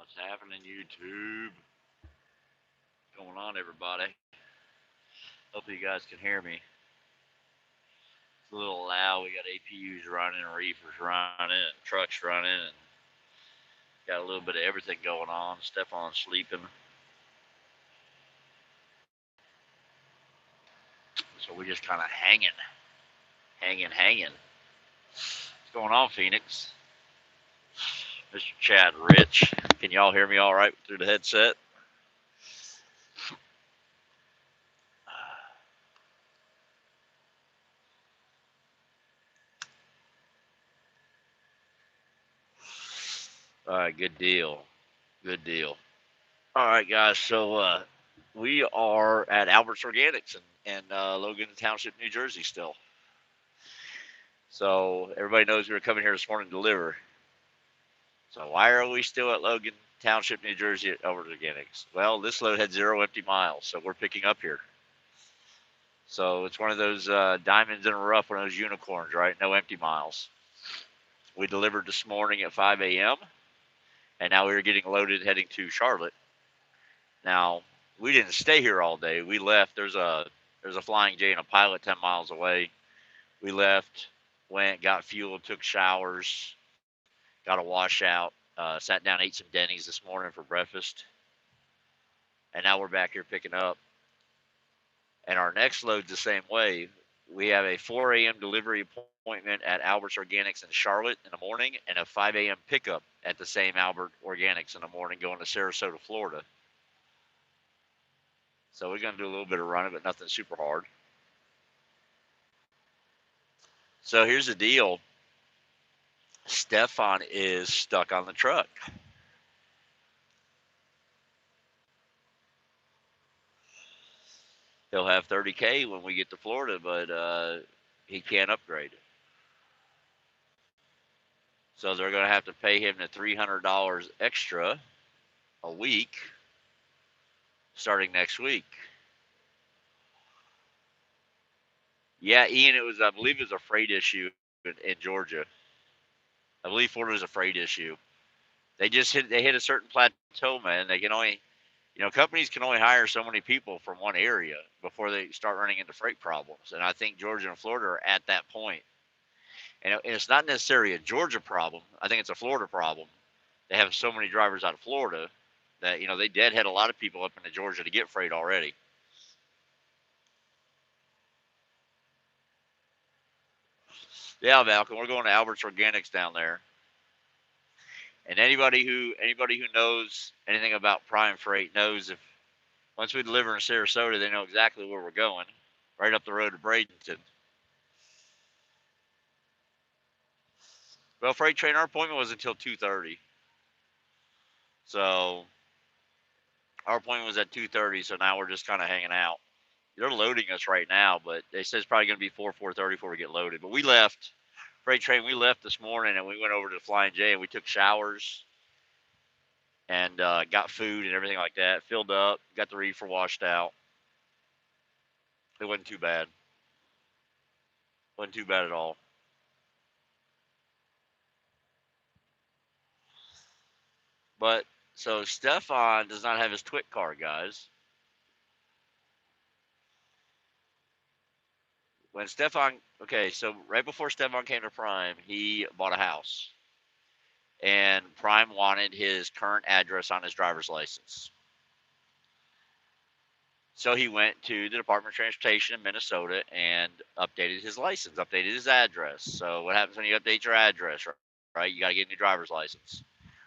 What's happening, YouTube? What's going on, everybody? Hopefully, you guys can hear me. It's a little loud. We got APUs running, reefers running, and trucks running, and got a little bit of everything going on. Stefan's sleeping, so we're just kind of hanging. What's going on, Phoenix? Mr. Chad Rich. Can y'all hear me all right through the headset? All right, good deal. Good deal. All right, guys. So we are at Albert's Organics in Logan Township, New Jersey, still. So everybody knows we were coming here this morning to deliver. So why are we still at Logan Township, New Jersey at Albert's Organics? Well, this load had 0 empty miles, so we're picking up here. So it's one of those diamonds in the rough, one of those unicorns, right? No empty miles. We delivered this morning at 5 a.m. and now we're getting loaded heading to Charlotte. Now, we didn't stay here all day. We left. There's a Flying J and a Pilot 10 miles away. We left, went, got fuel, took showers, got a washout, sat down, ate some Denny's this morning for breakfast, and now we're back here picking up. And our next load's the same way. We have a 4 a.m. delivery appointment at Albert's Organics in Charlotte in the morning, and a 5 a.m. pickup at the same Albert Organics in the morning going to Sarasota, Florida. So we're going to do a little bit of running, but nothing super hard. So here's the deal. Stefan is stuck on the truck. He'll have 30K when we get to Florida, but he can't upgrade it. So they're going to have to pay him the $300 extra a week starting next week. Yeah, Ian, I believe it was a freight issue in Georgia. I believe Florida was a freight issue. They hit a certain plateau, man. They can only, companies can only hire so many people from one area before they start running into freight problems. And I think Georgia and Florida are at that point. And it's not necessarily a Georgia problem. I think it's a Florida problem. They have so many drivers out of Florida that, they deadhead a lot of people up into Georgia to get freight already. Yeah, Malcolm, we're going to Albert's Organics down there. And anybody who knows anything about Prime Freight knows if once we deliver in Sarasota, they know exactly where we're going, right up the road to Bradenton. Well, Freight Train, our appointment was until 2:30, so our appointment was at 2:30. So now we're just kind of hanging out. They're loading us right now, but they said it's probably going to be 4:30 before we get loaded. But we left Freight Train. We left this morning and we went over to the Flying J and we took showers and got food and everything like that. Filled up, got the reefer washed out. It wasn't too bad. Wasn't too bad at all. But so Stefan does not have his TWIC card, guys. So right before Stefan came to Prime, he bought a house. And Prime wanted his current address on his driver's license. So he went to the Department of Transportation in Minnesota and updated his license, updated his address. So what happens when you update your address, right? You got to get a new driver's license.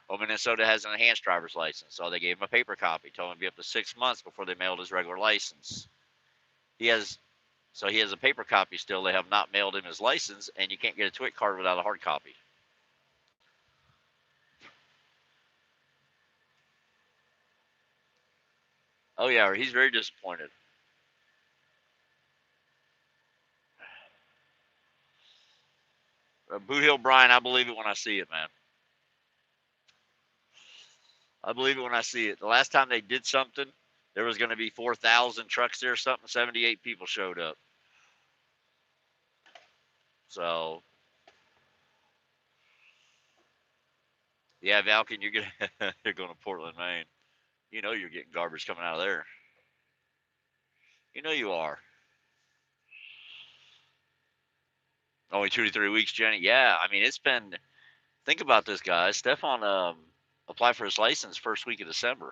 Well, Minnesota has an enhanced driver's license, so they gave him a paper copy, told him to be up to 6 months before they mailed his regular license. He has a paper copy still. They have not mailed him his license, and you can't get a TWIC card without a hard copy. Oh yeah, he's very disappointed. Boot Hill Brian, I believe it when I see it, man. I believe it when I see it. The last time they did something, there was going to be 4,000 trucks there or something. 78 people showed up. So Yeah, Valken, you're gonna you're going to Portland, Maine. You know you're getting garbage coming out of there. You know you are. Only 2 to 3 weeks, Jenny. Yeah, I mean it's been. Think about this, guys. Stefan applied for his license first week of December,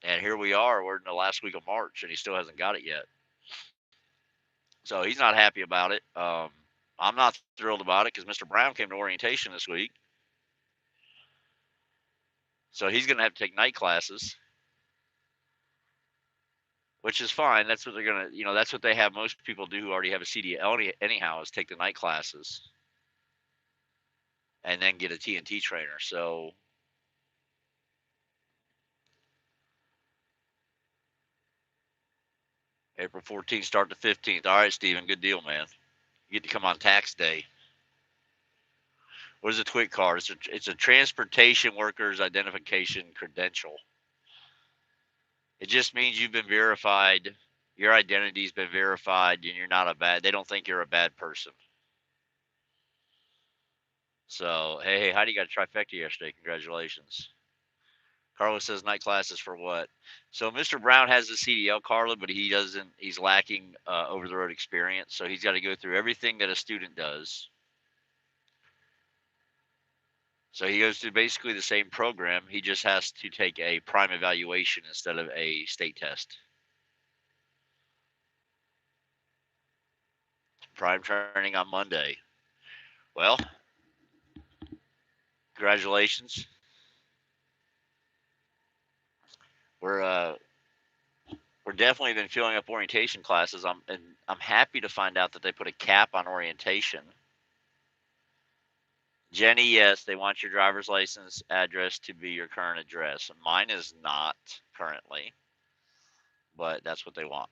and here we are. We're in the last week of March, and he still hasn't got it yet. So he's not happy about it. I'm not thrilled about it because Mr. Brown came to orientation this week, so he's going to have to take night classes, which is fine. That's what they're going to, that's what they have most people do who already have a CDL anyhow, is take the night classes and then get a TNT trainer. So April 14th, start the 15th. All right, Steven, good deal, man. You get to come on tax day. What is a TWIC card? It's a transportation workers identification credential. It just means you've been verified. Your identity's been verified, and you're not a bad. They don't think you're a bad person. So hey, Heidi got a trifecta yesterday. Congratulations. Carla says night classes for what? So Mr. Brown has the CDL, Carla, but he doesn't. He's lacking over the road experience, so he's got to go through everything that a student does. So he goes through basically the same program. He just has to take a prime evaluation instead of a state test. Prime training on Monday. Well, congratulations. We're we're definitely been filling up orientation classes. I'm happy to find out that they put a cap on orientation. Jenny, yes, they want your driver's license address to be your current address. Mine is not currently, but that's what they want.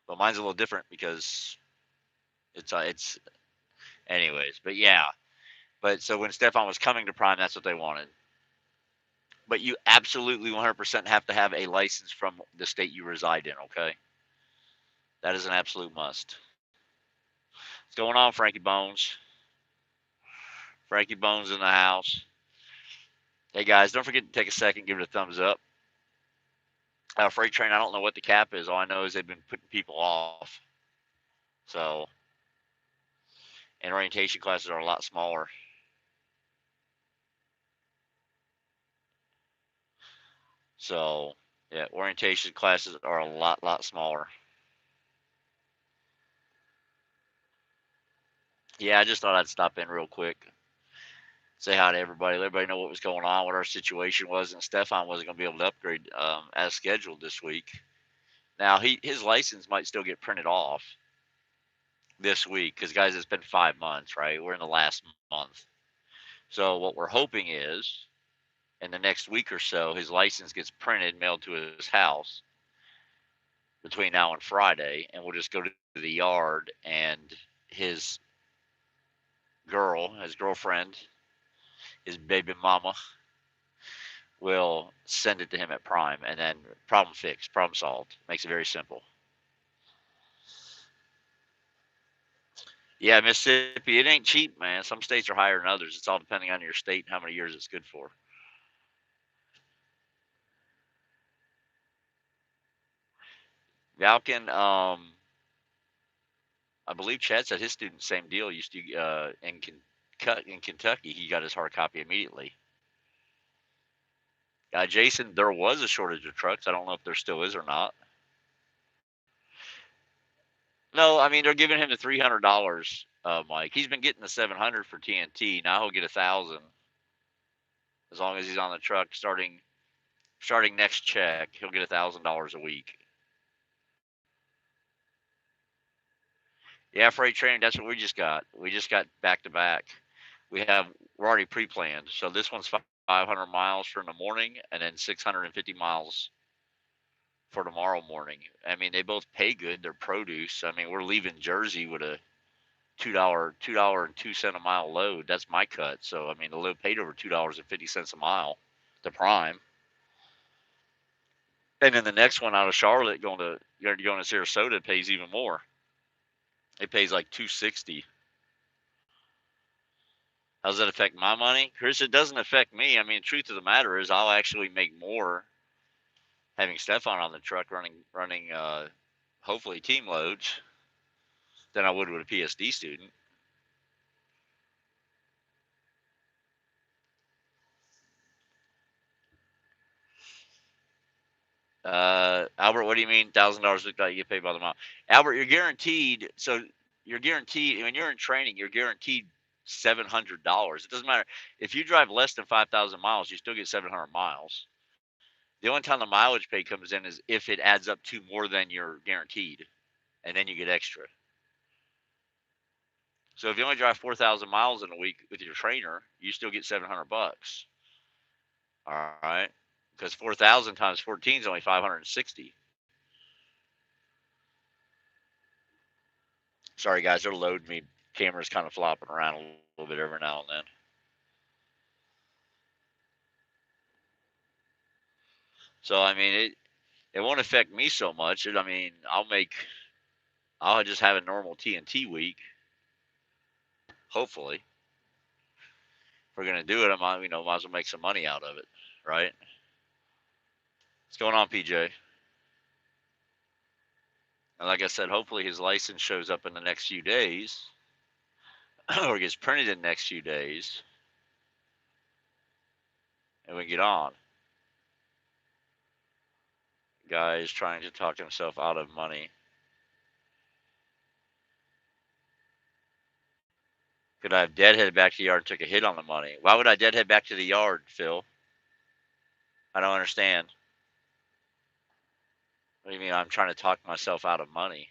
But mine's a little different because it's anyways. But yeah, but so when Stefan was coming to Prime, that's what they wanted. But you absolutely 100% have to have a license from the state you reside in. Okay, that is an absolute must. What's going on, Frankie Bones? Frankie Bones in the house. Hey guys, don't forget to take a second, give it a thumbs up. Freight train, I don't know what the cap is. All I know is they've been putting people off. So, and orientation classes are a lot smaller. So, yeah, orientation classes are a lot smaller. Yeah, I just thought I'd stop in real quick, say hi to everybody, let everybody know what was going on, what our situation was, and Stefan wasn't going to be able to upgrade as scheduled this week. Now, his license might still get printed off this week because, guys, it's been 5 months, right? We're in the last month. So, what we're hoping is in the next week or so, his license gets printed, mailed to his house between now and Friday, and we'll just go to the yard and his his girlfriend, his baby mama will send it to him at Prime, and then problem fixed, problem solved. Makes it very simple. Yeah, Mississippi, it ain't cheap, man. Some states are higher than others. It's all depending on your state and how many years it's good for. Valken, I believe Chad said his student, same deal, used to in Kentucky, he got his hard copy immediately. Jason, there was a shortage of trucks. I don't know if there still is or not. No, I mean they're giving him the $300, Mike. He's been getting the 700 for TNT. Now he'll get 1,000 as long as he's on the truck. Starting next check, he'll get $1,000 a week. Yeah, freight training. That's what we just got. We just got back to back. We're already pre-planned. So this one's 500 miles for in the morning, and then 650 miles for tomorrow morning. I mean, they both pay good. They're produce. I mean, we're leaving Jersey with a $2.02 a mile load. That's my cut. So I mean, the load paid over $2.50 a mile, the prime. And then the next one out of Charlotte going to Sarasota pays even more. It pays like 260. How does that affect my money? Chris, it doesn't affect me. I mean, truth of the matter is I'll actually make more having Stefan on the truck running hopefully team loads than I would with a PSD student. Albert, what do you mean $1,000 look like you get paid by the mile? Albert, you're guaranteed. So you're guaranteed when you're in training. You're guaranteed $700. It doesn't matter if you drive less than 5,000 miles. You still get 700 miles. The only time the mileage pay comes in is if it adds up to more than you're guaranteed, and then you get extra. So if you only drive 4,000 miles in a week with your trainer, you still get 700 bucks. All right, because 4,000 times 14 is only 560. Sorry guys, they're loading me. Camera's kind of flopping around a little bit every now and then. So I mean, it won't affect me so much. I mean, I'll just have a normal TNT week. Hopefully, if we're gonna do it, might as well make some money out of it, right? What's going on, PJ? And like I said, hopefully his license shows up in the next few days, or gets printed in the next few days, and we get on. Guy is trying to talk himself out of money. Could I have deadheaded back to the yard and took a hit on the money? Why would I deadhead back to the yard, Phil? I don't understand. What do you mean I'm trying to talk myself out of money?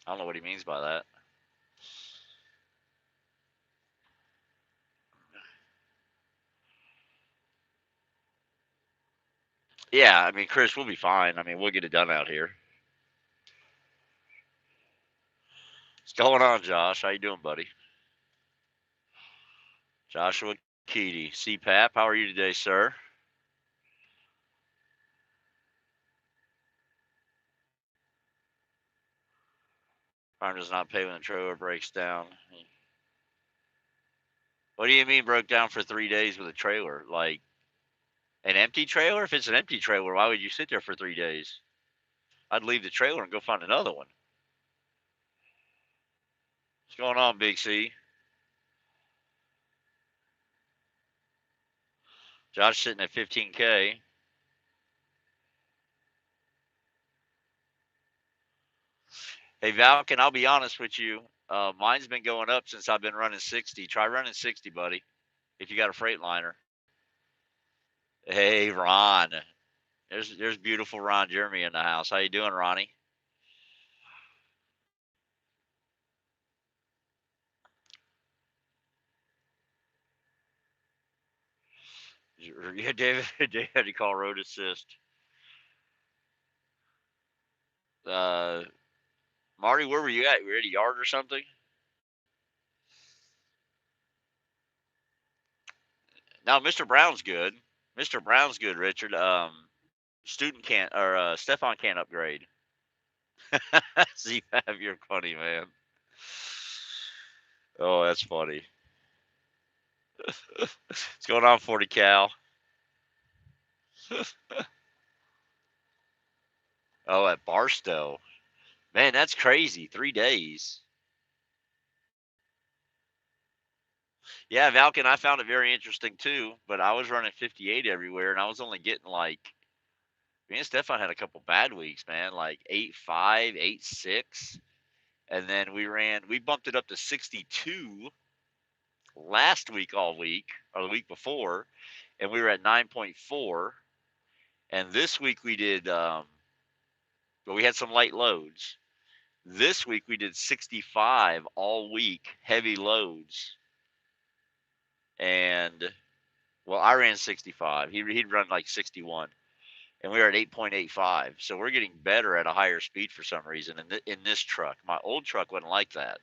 I don't know what he means by that. Yeah, I mean, Chris, we'll be fine. I mean, we'll get it done out here. What's going on, Josh? How you doing, buddy? Joshua Keedy. CPAP, how are you today, sir? Farm does not pay when the trailer breaks down. What do you mean broke down for 3 days with a trailer? Like an empty trailer? If it's an empty trailer, why would you sit there for 3 days? I'd leave the trailer and go find another one. What's going on, Big C? Josh sitting at 15K. Hey, Valken, I'll be honest with you. Mine's been going up since I've been running 60. Try running 60, buddy, if you got a Freightliner. Hey, Ron. There's beautiful Ron Jeremy in the house. How you doing, Ronnie? Yeah, David. David had to call road assist. Uh, Marty, where were you at? You were at a yard or something? No, Mr. Brown's good. Mr. Brown's good, Richard. Student can't or Stefan can't upgrade. See, you're funny, man. Oh, that's funny. What's going on, 40 Cal? Oh, at Barstow. Man, that's crazy. 3 days. Yeah, Valken, I found it very interesting too, but I was running 58 everywhere and I was only getting like, me and Stefan had a couple bad weeks, man, like 8.5, 8.6. And then we bumped it up to 62 last week all week, or the week before, and we were at 9.4. And this week we did, but we had some light loads. This week we did 65 all week, heavy loads. And well, I ran 65. He'd run like 61, and we were at 8.85. So we're getting better at a higher speed for some reason in this truck. My old truck wasn't like that.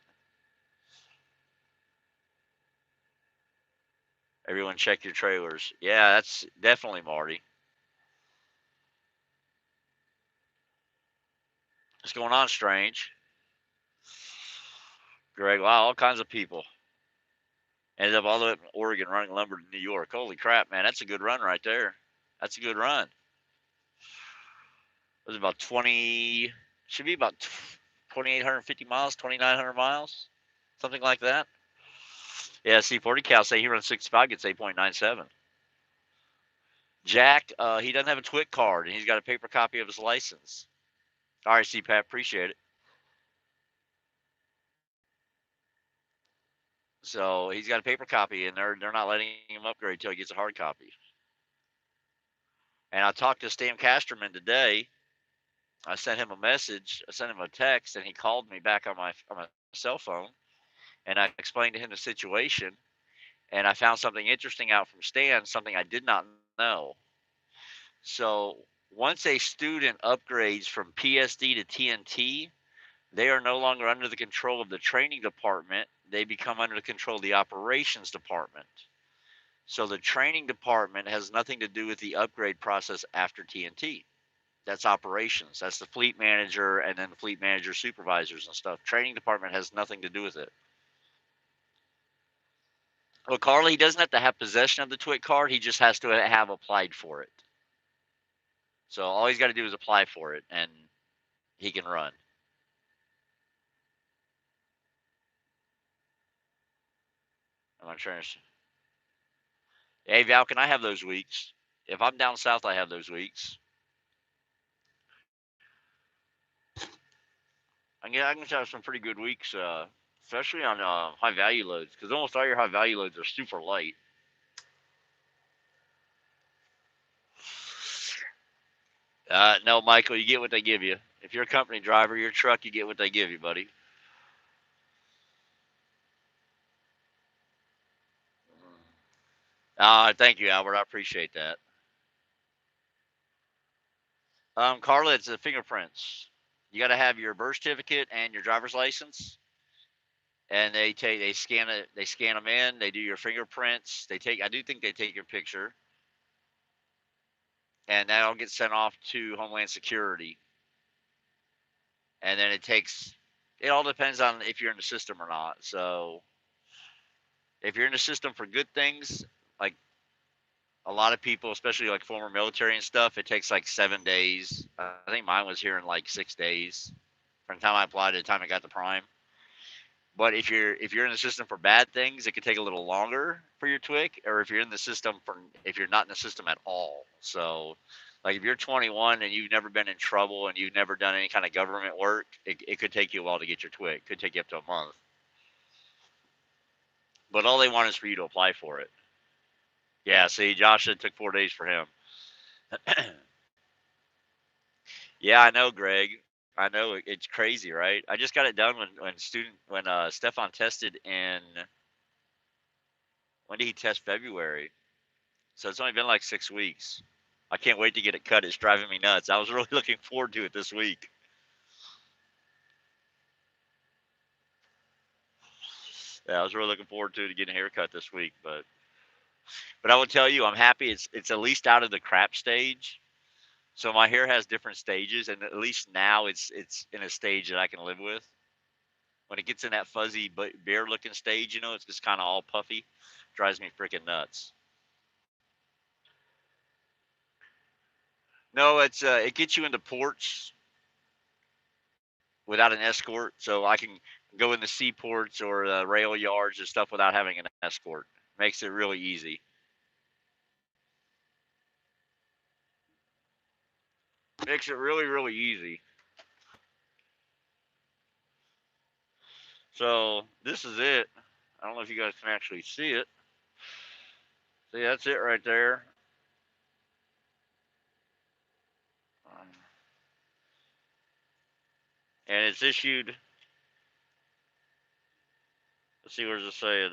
Everyone check your trailers. Yeah, that's definitely Marty. What's going on, Strange? Greg, wow, all kinds of people. Ended up all the way up in Oregon running lumber to New York. Holy crap, man, that's a good run right there. That's a good run. It was about 20, should be about 2,850 miles, 2,900 miles, something like that. Yeah, see, 40 cal say he runs 65, gets 8.97. Jack, he doesn't have a TWIC card, and he's got a paper copy of his license. All right, CPAP, appreciate it. So he's got a paper copy, and they're not letting him upgrade until he gets a hard copy. And I talked to Stan Casterman today. I sent him a message. I sent him a text, and he called me back on my cell phone. And I explained to him the situation. And I found something interesting out from Stan, something I did not know. So once a student upgrades from PSD to TNT, they are no longer under the control of the training department. They become under the control of the operations department. So the training department has nothing to do with the upgrade process after TNT. That's operations. That's the fleet manager and then the fleet manager supervisors and stuff. Training department has nothing to do with it. Well, Carly, he doesn't have to have possession of the TWIC card. He just has to have applied for it. So all he's got to do is apply for it, and he can run. I'm not trying to. Hey, Val, can I have those weeks? If I'm down south, I have those weeks. I can have some pretty good weeks, especially on high value loads, because almost all your high value loads are super light. No, Michael, you get what they give you. If you're a company driver, your truck, you get what they give you, buddy. Thank you, Albert. I appreciate that. Carla, it's the fingerprints. You got to have your birth certificate and your driver's license, and they scan it. They scan them in. They do your fingerprints. I do think they take your picture, and that'll get sent off to Homeland Security. And then it all depends on if you're in the system or not. So if you're in the system for good things, like a lot of people, especially like former military and stuff, it takes like 7 days. I think mine was here in like 6 days from the time I applied to the time I got the prime. But if you're in the system for bad things, it could take a little longer for your TWIC, or if you're not in the system at all. So, like if you're 21 and you've never been in trouble and you've never done any kind of government work, it could take you a while to get your TWIC. It could take you up to a month. But all they want is for you to apply for it. Yeah, see, Josh, it took 4 days for him. Yeah, I know, Greg. I know it's crazy, right? I just got it done when Stefan tested in, when did he test? February. So it's only been like 6 weeks. I can't wait to get it cut. It's driving me nuts. I was really looking forward to it this week. Yeah, I was really looking forward to getting a haircut this week. But I will tell you, I'm happy. It's at least out of the crap stage. So my hair has different stages, and at least now it's in a stage that I can live with. When it gets in that fuzzy bear looking stage, it's just kind of all puffy. Drives me freaking nuts. No, it gets you into ports without an escort, so I can go in the seaports or the rail yards and stuff without having an escort. Makes it really easy. Makes it really, really easy. So this is it. I don't know if you guys can actually see it. See, that's it right there. And it's issued. Let's see, where does it say it?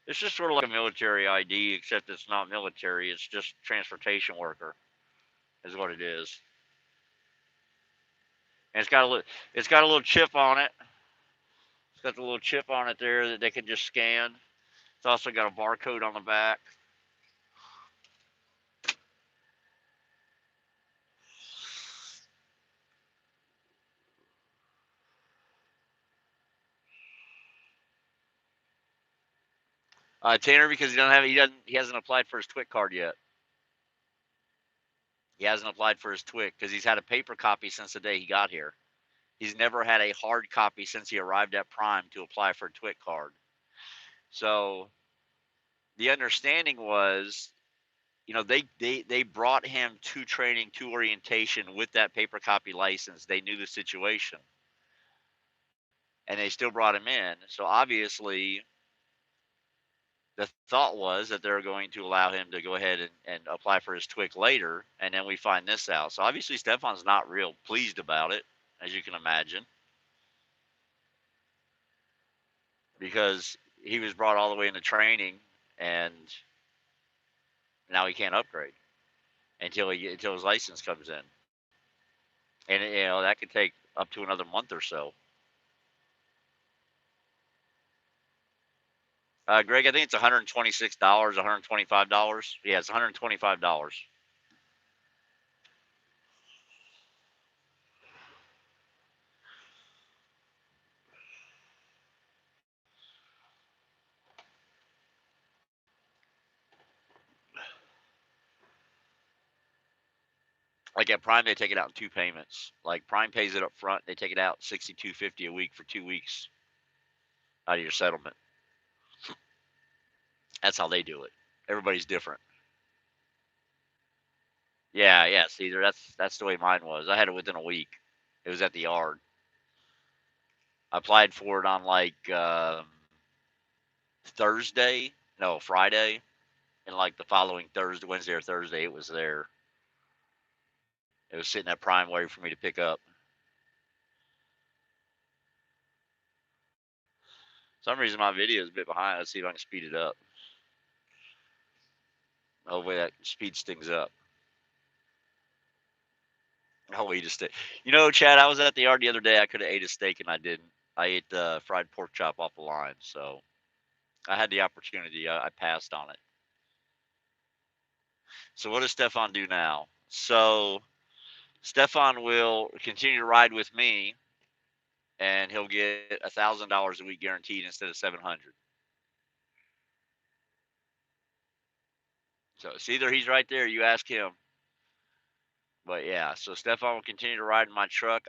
It's just sort of like a military ID, except it's not military. It's just transportation worker, is what it is. And it's got a little chip on it. It's got the little chip on it there that they can just scan. It's also got a barcode on the back. Tanner, because he hasn't applied for his TWIC card yet. He hasn't applied for his TWIC because he's had a paper copy since the day he got here. He's never had a hard copy since he arrived at Prime to apply for a TWIC card. So the understanding was, they brought him to training, to orientation with that paper copy license. They knew the situation, and they still brought him in. So obviously, the thought was that they're going to allow him to go ahead and apply for his TWIC later, and then we find this out. So obviously, Stefan's not real pleased about it, as you can imagine, because he was brought all the way into training, and now he can't upgrade until his license comes in, and that could take up to another month or so. Greg, I think it's $126, $125. Yeah, it's $125. Like at Prime, they take it out in two payments. Like Prime pays it up front, they take it out $62.50 a week for 2 weeks out of your settlement. That's how they do it. Everybody's different. Yeah, yeah. See, that's the way mine was. I had it within a week. It was at the yard. I applied for it on like Thursday, no Friday, and like the following Thursday, Wednesday or Thursday, it was there. It was sitting at Prime waiting for me to pick up. For some reason my video is a bit behind. Let's see if I can speed it up. Hopefully that speeds things up. I'll eat a steak. Chad, I was at the yard the other day. I could have ate a steak and I didn't. I ate the fried pork chop off the line, so I had the opportunity. I passed on it. So what does Stefan do now? So Stefan will continue to ride with me, and he'll get $1,000 a week guaranteed instead of 700. So it's either he's right there, you ask him. But yeah, so Stefan will continue to ride in my truck.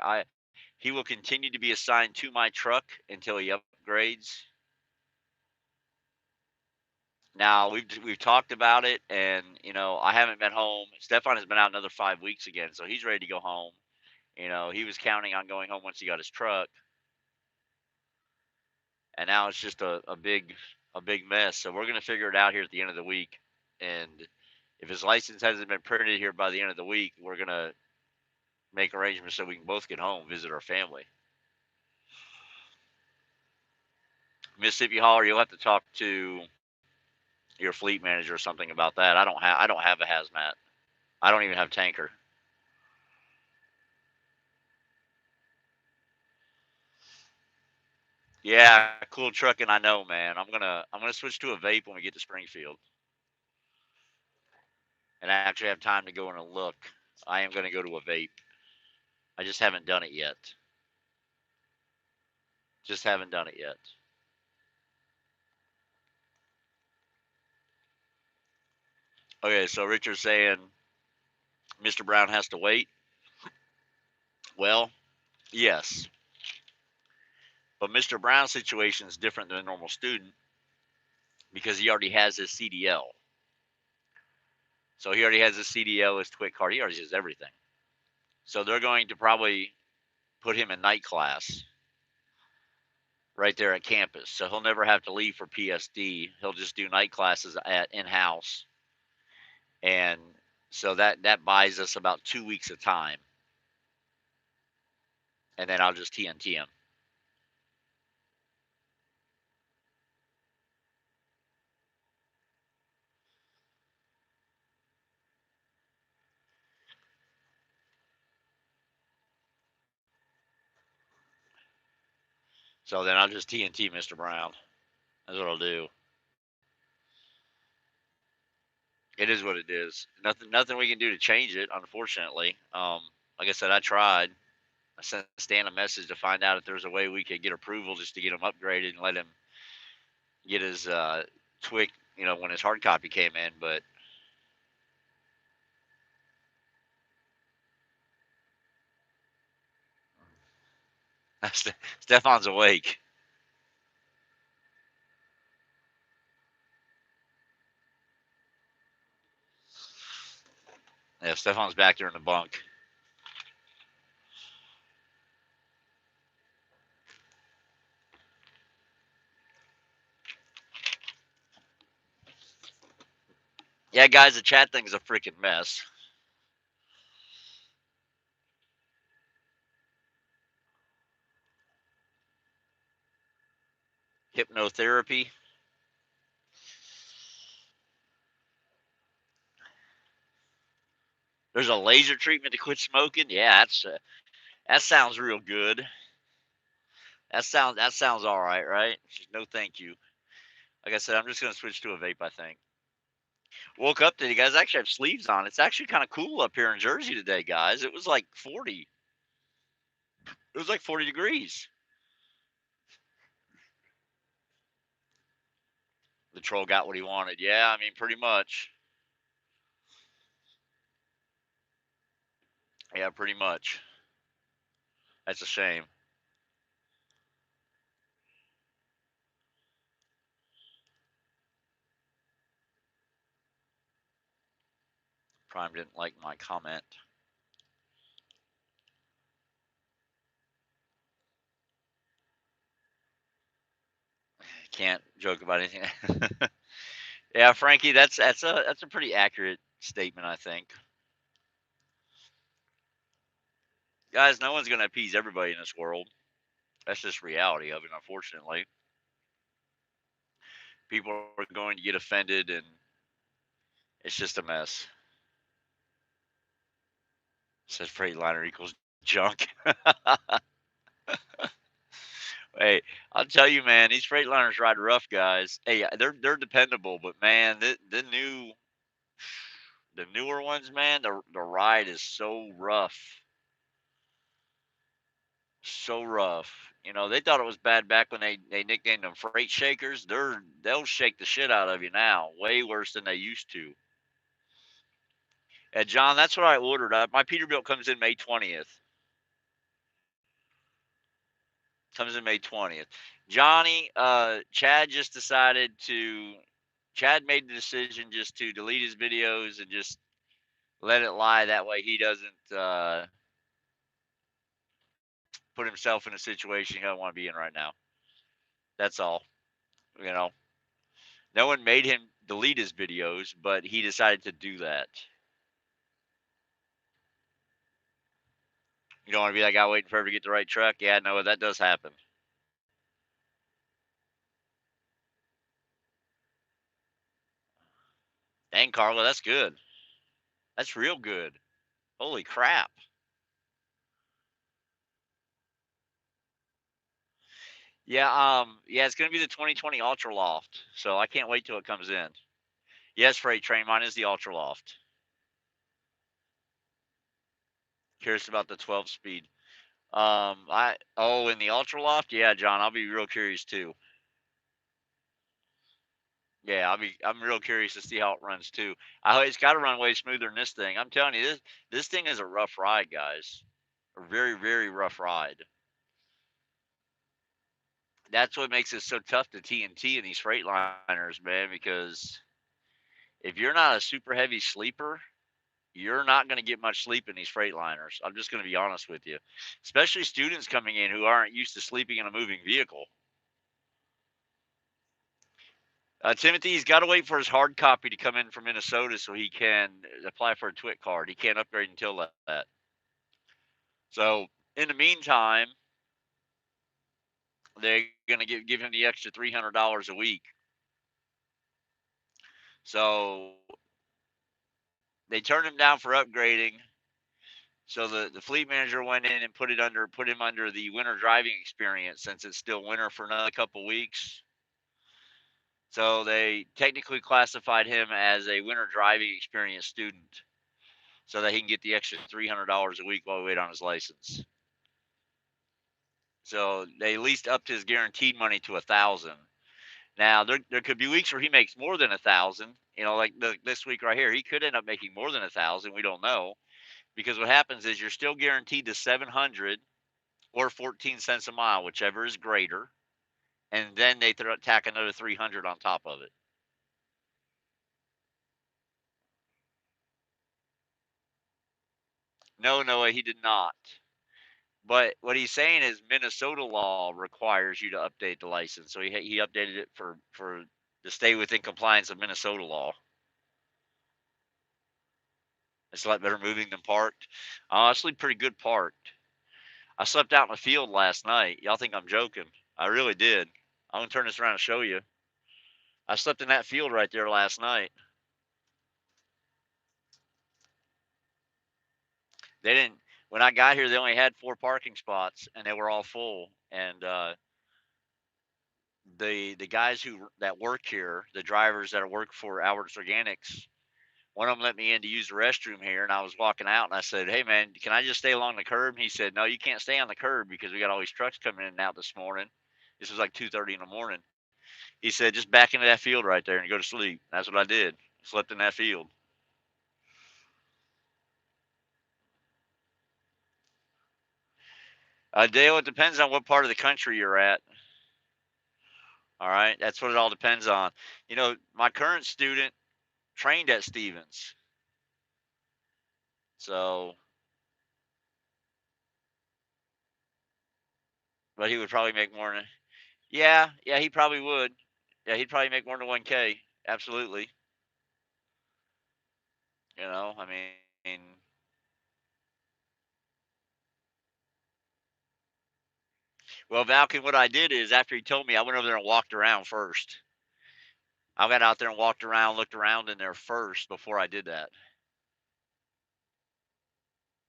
He will continue to be assigned to my truck until he upgrades. Now we've talked about it, and I haven't been home. Stefan has been out another 5 weeks again, so he's ready to go home. He was counting on going home once he got his truck, and now it's just a big mess. So we're gonna figure it out here at the end of the week, and if his license hasn't been printed here by the end of the week, we're gonna make arrangements so we can both get home, visit our family. Mississippi Hauler, you'll have to talk to your fleet manager or something about that. I don't have a hazmat. I don't even have tanker. Yeah, cool trucking. I know, man. I'm gonna switch to a vape when we get to Springfield, and I actually have time to go and look. I am gonna go to a vape. I just haven't done it yet. Just haven't done it yet. Okay, so Richard's saying Mr. Brown has to wait. Well, yes, but Mr. Brown's situation is different than a normal student because he already has his CDL. So he already has his CDL, his TWIC card. He already has everything. So they're going to probably put him in night class right there at campus. So he'll never have to leave for PSD. He'll just do night classes at in-house. And so that buys us about 2 weeks of time. And then I'll just TNT him. So then I'll just TNT Mr. Brown. That's what I'll do. It is what it is. Nothing we can do to change it, unfortunately. Like I said, I tried. I sent Stan a message to find out if there's a way we could get approval just to get him upgraded and let him get his Twick, when his hard copy came in, but Stefan's awake. Yeah, Stefan's back there in the bunk. Yeah, guys, the chat thing is a freaking mess. Hypnotherapy. There's a laser treatment to quit smoking. Yeah, that sounds real good. That sounds all right, right? No, thank you. Like I said, I'm just gonna switch to a vape. I think. Woke up today, guys. I actually have sleeves on. It's actually kind of cool up here in Jersey today, guys. It was like 40. It was like 40 degrees. The troll got what he wanted. Yeah, I mean, pretty much. Yeah, pretty much. That's a shame. Prime didn't like my comment. Can't joke about anything. Yeah, Frankie, that's a pretty accurate statement, I think. Guys, no one's gonna appease everybody in this world. That's just reality of it, unfortunately. People are going to get offended, and it's just a mess. Says Freightliner equals junk. Hey, I'll tell you, man, these Freightliners ride rough, guys. Hey, they're dependable, but man, the newer ones, man, the ride is so rough. So rough. They thought it was bad back when they nicknamed them freight shakers. They'll shake the shit out of you now, way worse than they used to. And John, that's what I ordered. My Peterbilt comes in May 20th. Comes in May 20th. Johnny, Chad made the decision just to delete his videos and just let it lie. That way he doesn't put himself in a situation he doesn't want to be in right now. That's all. You know, no one made him delete his videos, but he decided to do that. You don't want to be that guy waiting forever to get the right truck. Yeah, no, that does happen. Dang, Carla, that's good. That's real good. Holy crap. Yeah, it's gonna be the 2020 Ultra Loft. So I can't wait till it comes in. Yes, Freight Train, mine is the Ultra Loft. Curious about the 12 speed. In the Ultra Loft, yeah, John, I'll be real curious too. Yeah, I'm real curious to see how it runs too. It's got to run way smoother than this thing. I'm telling you, this thing is a rough ride, guys. A very very rough ride. That's what makes it so tough to TNT in these Freightliners, man. Because if you're not a super heavy sleeper, you're not going to get much sleep in these Freightliners. I'm just going to be honest with you, especially students coming in who aren't used to sleeping in a moving vehicle. Timothy's got to wait for his hard copy to come in from Minnesota so he can apply for a TWIC card. He can't upgrade until that. So in the meantime, they're going to give him the extra $300 a week. So they turned him down for upgrading. So the fleet manager went in and put him under the winter driving experience since it's still winter for another couple weeks. So they technically classified him as a winter driving experience student so that he can get the extra $300 a week while we wait on his license. So they at least upped his guaranteed money to $1,000. Now there could be weeks where he makes more than 1,000. You know, like this week right here, he could end up making more than 1,000. We don't know, because what happens is you're still guaranteed to 700 or 14 cents a mile, whichever is greater, and then they tack another 300 on top of it. No, Noah, he did not. But what he's saying is Minnesota law requires you to update the license, so he updated it for to stay within compliance of Minnesota law. It's a lot better moving than parked. Honestly, pretty good parked. I slept out in the field last night. Y'all think I'm joking? I really did. I'm gonna turn this around and show you. I slept in that field right there last night. They didn't. When I got here, they only had 4 parking spots, and they were all full. And the guys that work here, the drivers that work for Albert's Organics, one of them let me in to use the restroom here, and I was walking out, and I said, "Hey man, can I just stay along the curb?" And he said, "No, you can't stay on the curb because we got all these trucks coming in and out this morning." This was like 2:30 in the morning. He said, "Just back into that field right there and go to sleep." That's what I did. Slept in that field. Dale, it depends on what part of the country you're at. All right, that's what it all depends on. You know, my current student trained at Stevens, so but he would probably make more than. Yeah, yeah, he probably would. Yeah, he'd probably make more than 1K. Absolutely. You know, I mean, well, Valken, what I did is after he told me, I went over there and walked around first. I got out there and walked around, looked around in there first before I did that.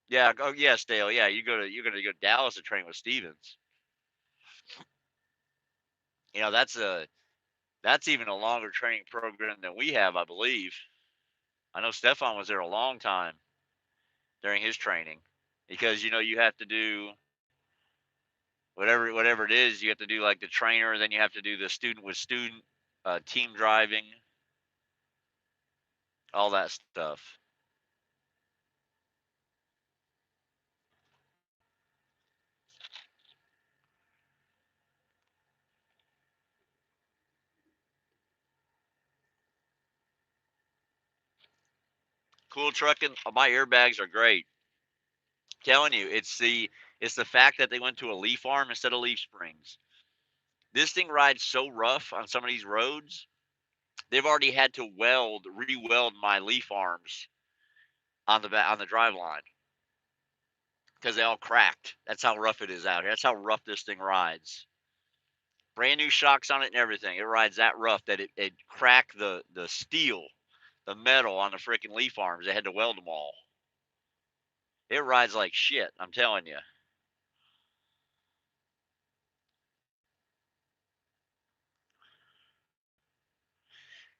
Yeah. Oh, yes, Dale. Yeah, you're gonna go to Dallas to train with Stevens. You know, that's even a longer training program than we have, I believe. I know Stefan was there a long time during his training, because you know you have to do whatever it is. You have to do like the trainer, then you have to do the student with student, team driving, all that stuff. Cool trucking. My airbags are great. Telling you, it's the fact that they went to a leaf arm instead of leaf springs. This thing rides so rough on some of these roads. They've already had to re-weld my leaf arms on the drive line because they all cracked. That's how rough it is out here. That's how rough this thing rides. Brand new shocks on it and everything. It rides that rough that it cracked the steel, the metal on the freaking leaf arms. They had to weld them all. It rides like shit. I'm telling you.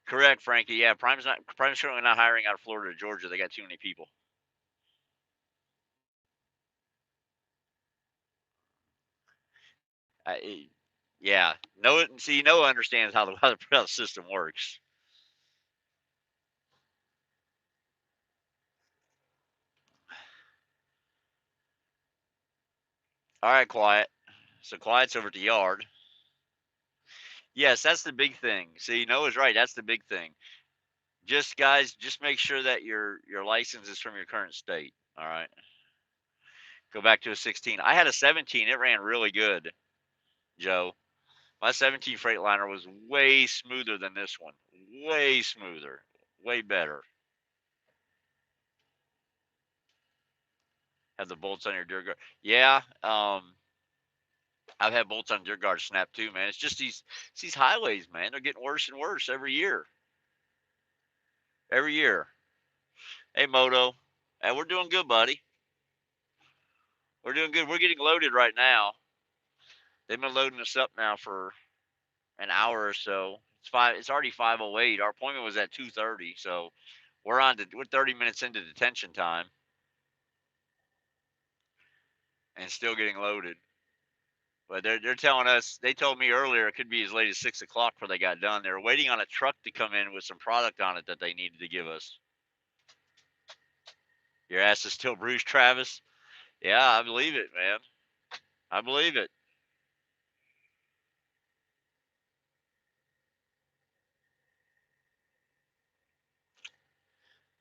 Correct, Frankie. Yeah, Prime's currently not hiring out of Florida to Georgia. They got too many people. I, yeah, Noah. See, Noah understands how the system works. All right, quiet. So quiet's over at the yard. Yes, that's the big thing. See, Noah's right. That's the big thing. Just guys, just make sure that your license is from your current state. All right. Go back to a 16. I had a 17. It ran really good, Joe. My 17 Freightliner was way smoother than this one. Way smoother. Way better. Have the bolts on your deer guard. Yeah. I've had bolts on deer guard snap too, man. It's these highways, man. They're getting worse and worse every year. Every year. Hey, Moto. Hey, we're doing good, buddy. We're doing good. We're getting loaded right now. They've been loading us up now for an hour or so. It's already 5:08. Our appointment was at 2:30, so we're 30 minutes into detention time and still getting loaded. But they're telling us, they told me earlier it could be as late as 6 o'clock before they got done. They were waiting on a truck to come in with some product on it that they needed to give us. Your ass is still bruised, Travis? Yeah, I believe it, man. I believe it.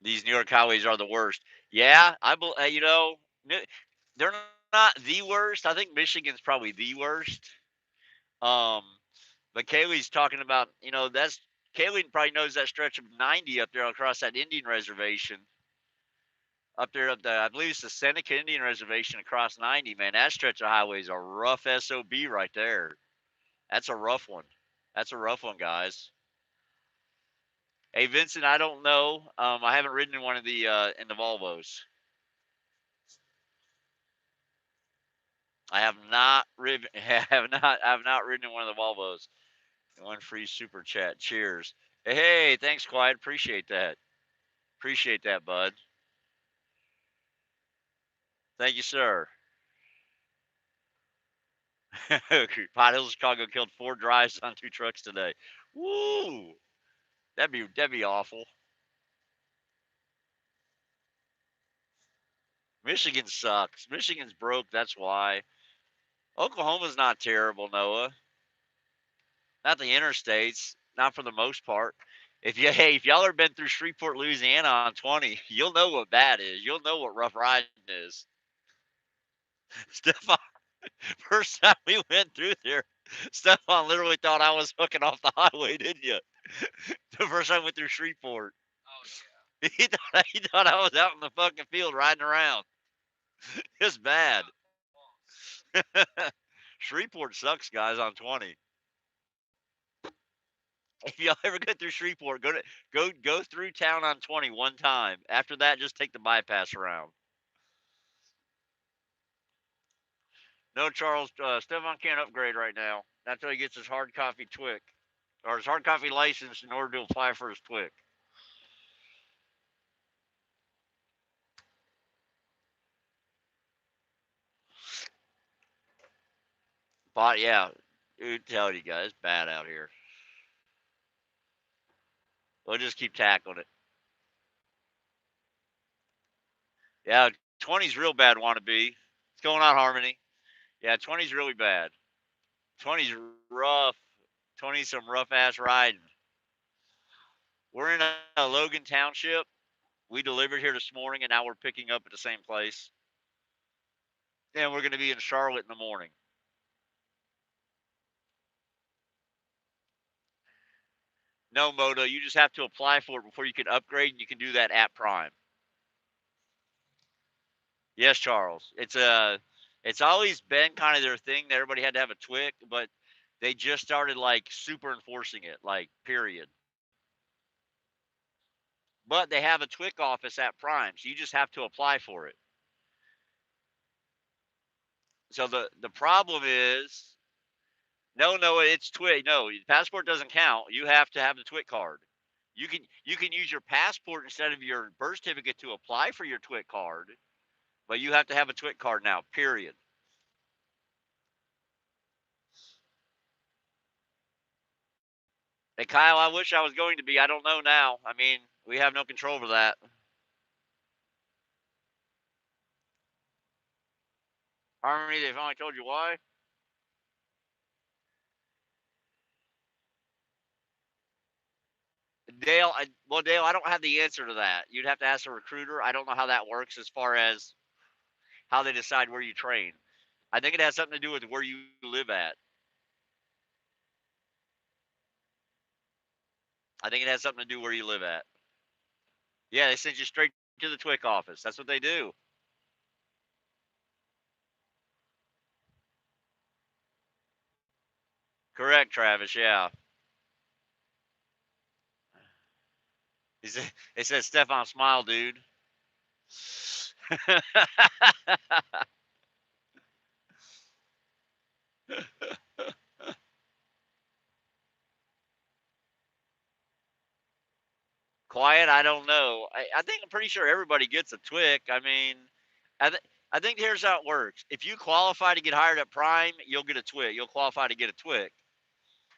These New York highways are the worst. Yeah, they're not the worst. I think Michigan's probably the worst. Um, but Kaylee's talking about, that's Kaylee probably knows that stretch of 90 up there across that Indian reservation. Up there, I believe it's the Seneca Indian Reservation across 90. Man, that stretch of highway is a rough SOB right there. That's a rough one. That's a rough one, guys. Hey, Vincent, I don't know. I haven't ridden in one of the in the Volvos. I have not ridden. I have not ridden in one of the Volvos. One free super chat. Cheers. Hey, thanks, Quiet. Appreciate that. Appreciate that, bud. Thank you, sir. Pot Hill, Chicago killed 4 drives on 2 trucks today. Woo! That'd be awful. Michigan sucks. Michigan's broke. That's why. Oklahoma's not terrible, Noah. Not the interstates. Not for the most part. If y'all have been through Shreveport, Louisiana on 20, you'll know what bad is. You'll know what rough riding is. Stefan, first time we went through there, Stefan literally thought I was hooking off the highway, didn't you? The first time we went through Shreveport. Oh yeah. He thought I was out in the fucking field riding around. It's bad. Shreveport sucks, guys, on 20. If y'all ever go through Shreveport, go through town on 20 one time. After that, just take the bypass around. No, Charles, Stefan can't upgrade right now. Not until he gets his hard coffee TWIC or his hard coffee license in order to apply for his TWIC. But yeah, dude, tell you guys, bad out here. We'll just keep tackling it. Yeah, 20's real bad. Want to be? What's going on, Harmony? Yeah, 20's really bad. 20's rough. 20's some rough ass riding. We're in a Logan Township. We delivered here this morning, and now we're picking up at the same place. And we're going to be in Charlotte in the morning. No, Moto, you just have to apply for it before you can upgrade, and you can do that at Prime. Yes, Charles. It's always been kind of their thing that everybody had to have a TWIC, but they just started like super enforcing it, like period. But they have a TWIC office at Prime, so you just have to apply for it. So the problem is, no, it's TWIC. No, passport doesn't count. You have to have the TWIC card. You can use your passport instead of your birth certificate to apply for your TWIC card, but you have to have a TWIC card now. Period. Hey Kyle, I wish I was going to be. I don't know now. I mean, we have no control over that. Harmony, they finally told you why? Dale, I don't have the answer to that. You'd have to ask a recruiter. I don't know how that works as far as how they decide where you train. I think it has something to do with where you live at. I think it has something to do where you live at. Yeah, they send you straight to the TWIC office. That's what they do. Correct, Travis. Yeah. They said, Stefan, smile, dude. Quiet, I don't know. I think I'm pretty sure everybody gets a TWIC. I mean, I think here's how it works. If you qualify to get hired at Prime, you'll get a TWIC. You'll qualify to get a TWIC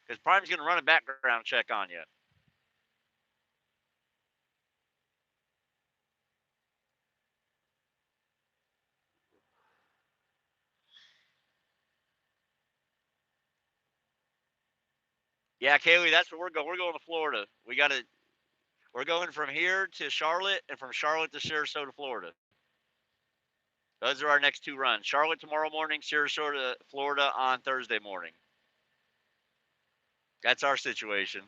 because Prime's going to run a background check on you. Yeah, Kaylee, that's where we're going. We're going to Florida. We're going from here to Charlotte and from Charlotte to Sarasota, Florida. Those are our next 2 runs. Charlotte tomorrow morning, Sarasota, Florida on Thursday morning. That's our situation.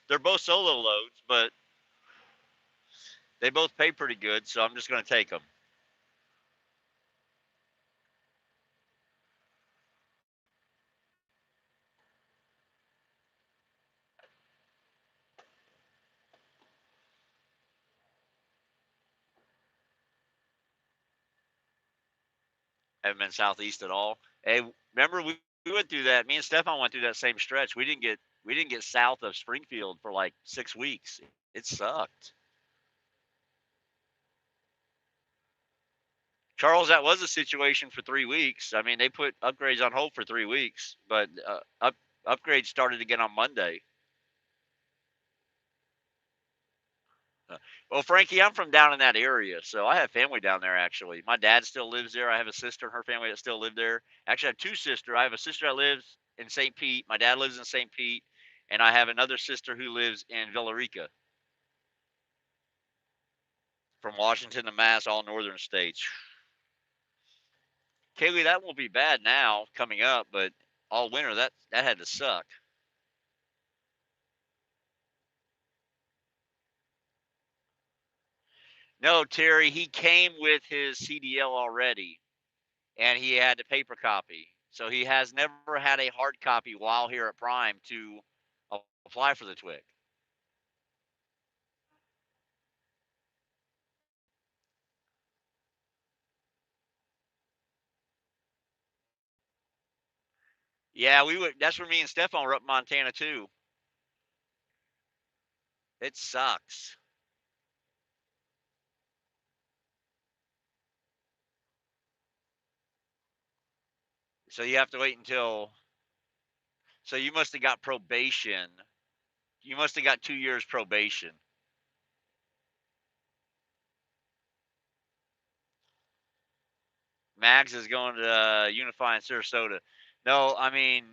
They're both solo loads, but they both pay pretty good, so I'm just going to take them. Haven't been southeast at all. Hey, remember we went through that. Me and Stefan went through that same stretch. We didn't get south of Springfield for like 6 weeks. It sucked. Charles, that was a situation for 3 weeks. I mean, they put upgrades on hold for 3 weeks, but upgrades started again on Monday. Well, Frankie, I'm from down in that area, so I have family down there. Actually, my dad still lives there. I have a sister and her family that still live there. Actually, I have 2 sisters. I have a sister that lives in St. Pete. My dad lives in St. Pete, and I have another sister who lives in Villarica. From Washington to Mass, all northern states. Kaylee, that won't be bad now coming up, but all winter that had to suck. No, Terry, he came with his CDL already, and he had a paper copy. So he has never had a hard copy while here at Prime to apply for the TWIC. Yeah, we would. That's where me and Stefan were up in Montana too. It sucks. So you have to wait until. So you must have got probation. You must have got 2 years probation. Mags is going to Unify in Sarasota. No, I mean,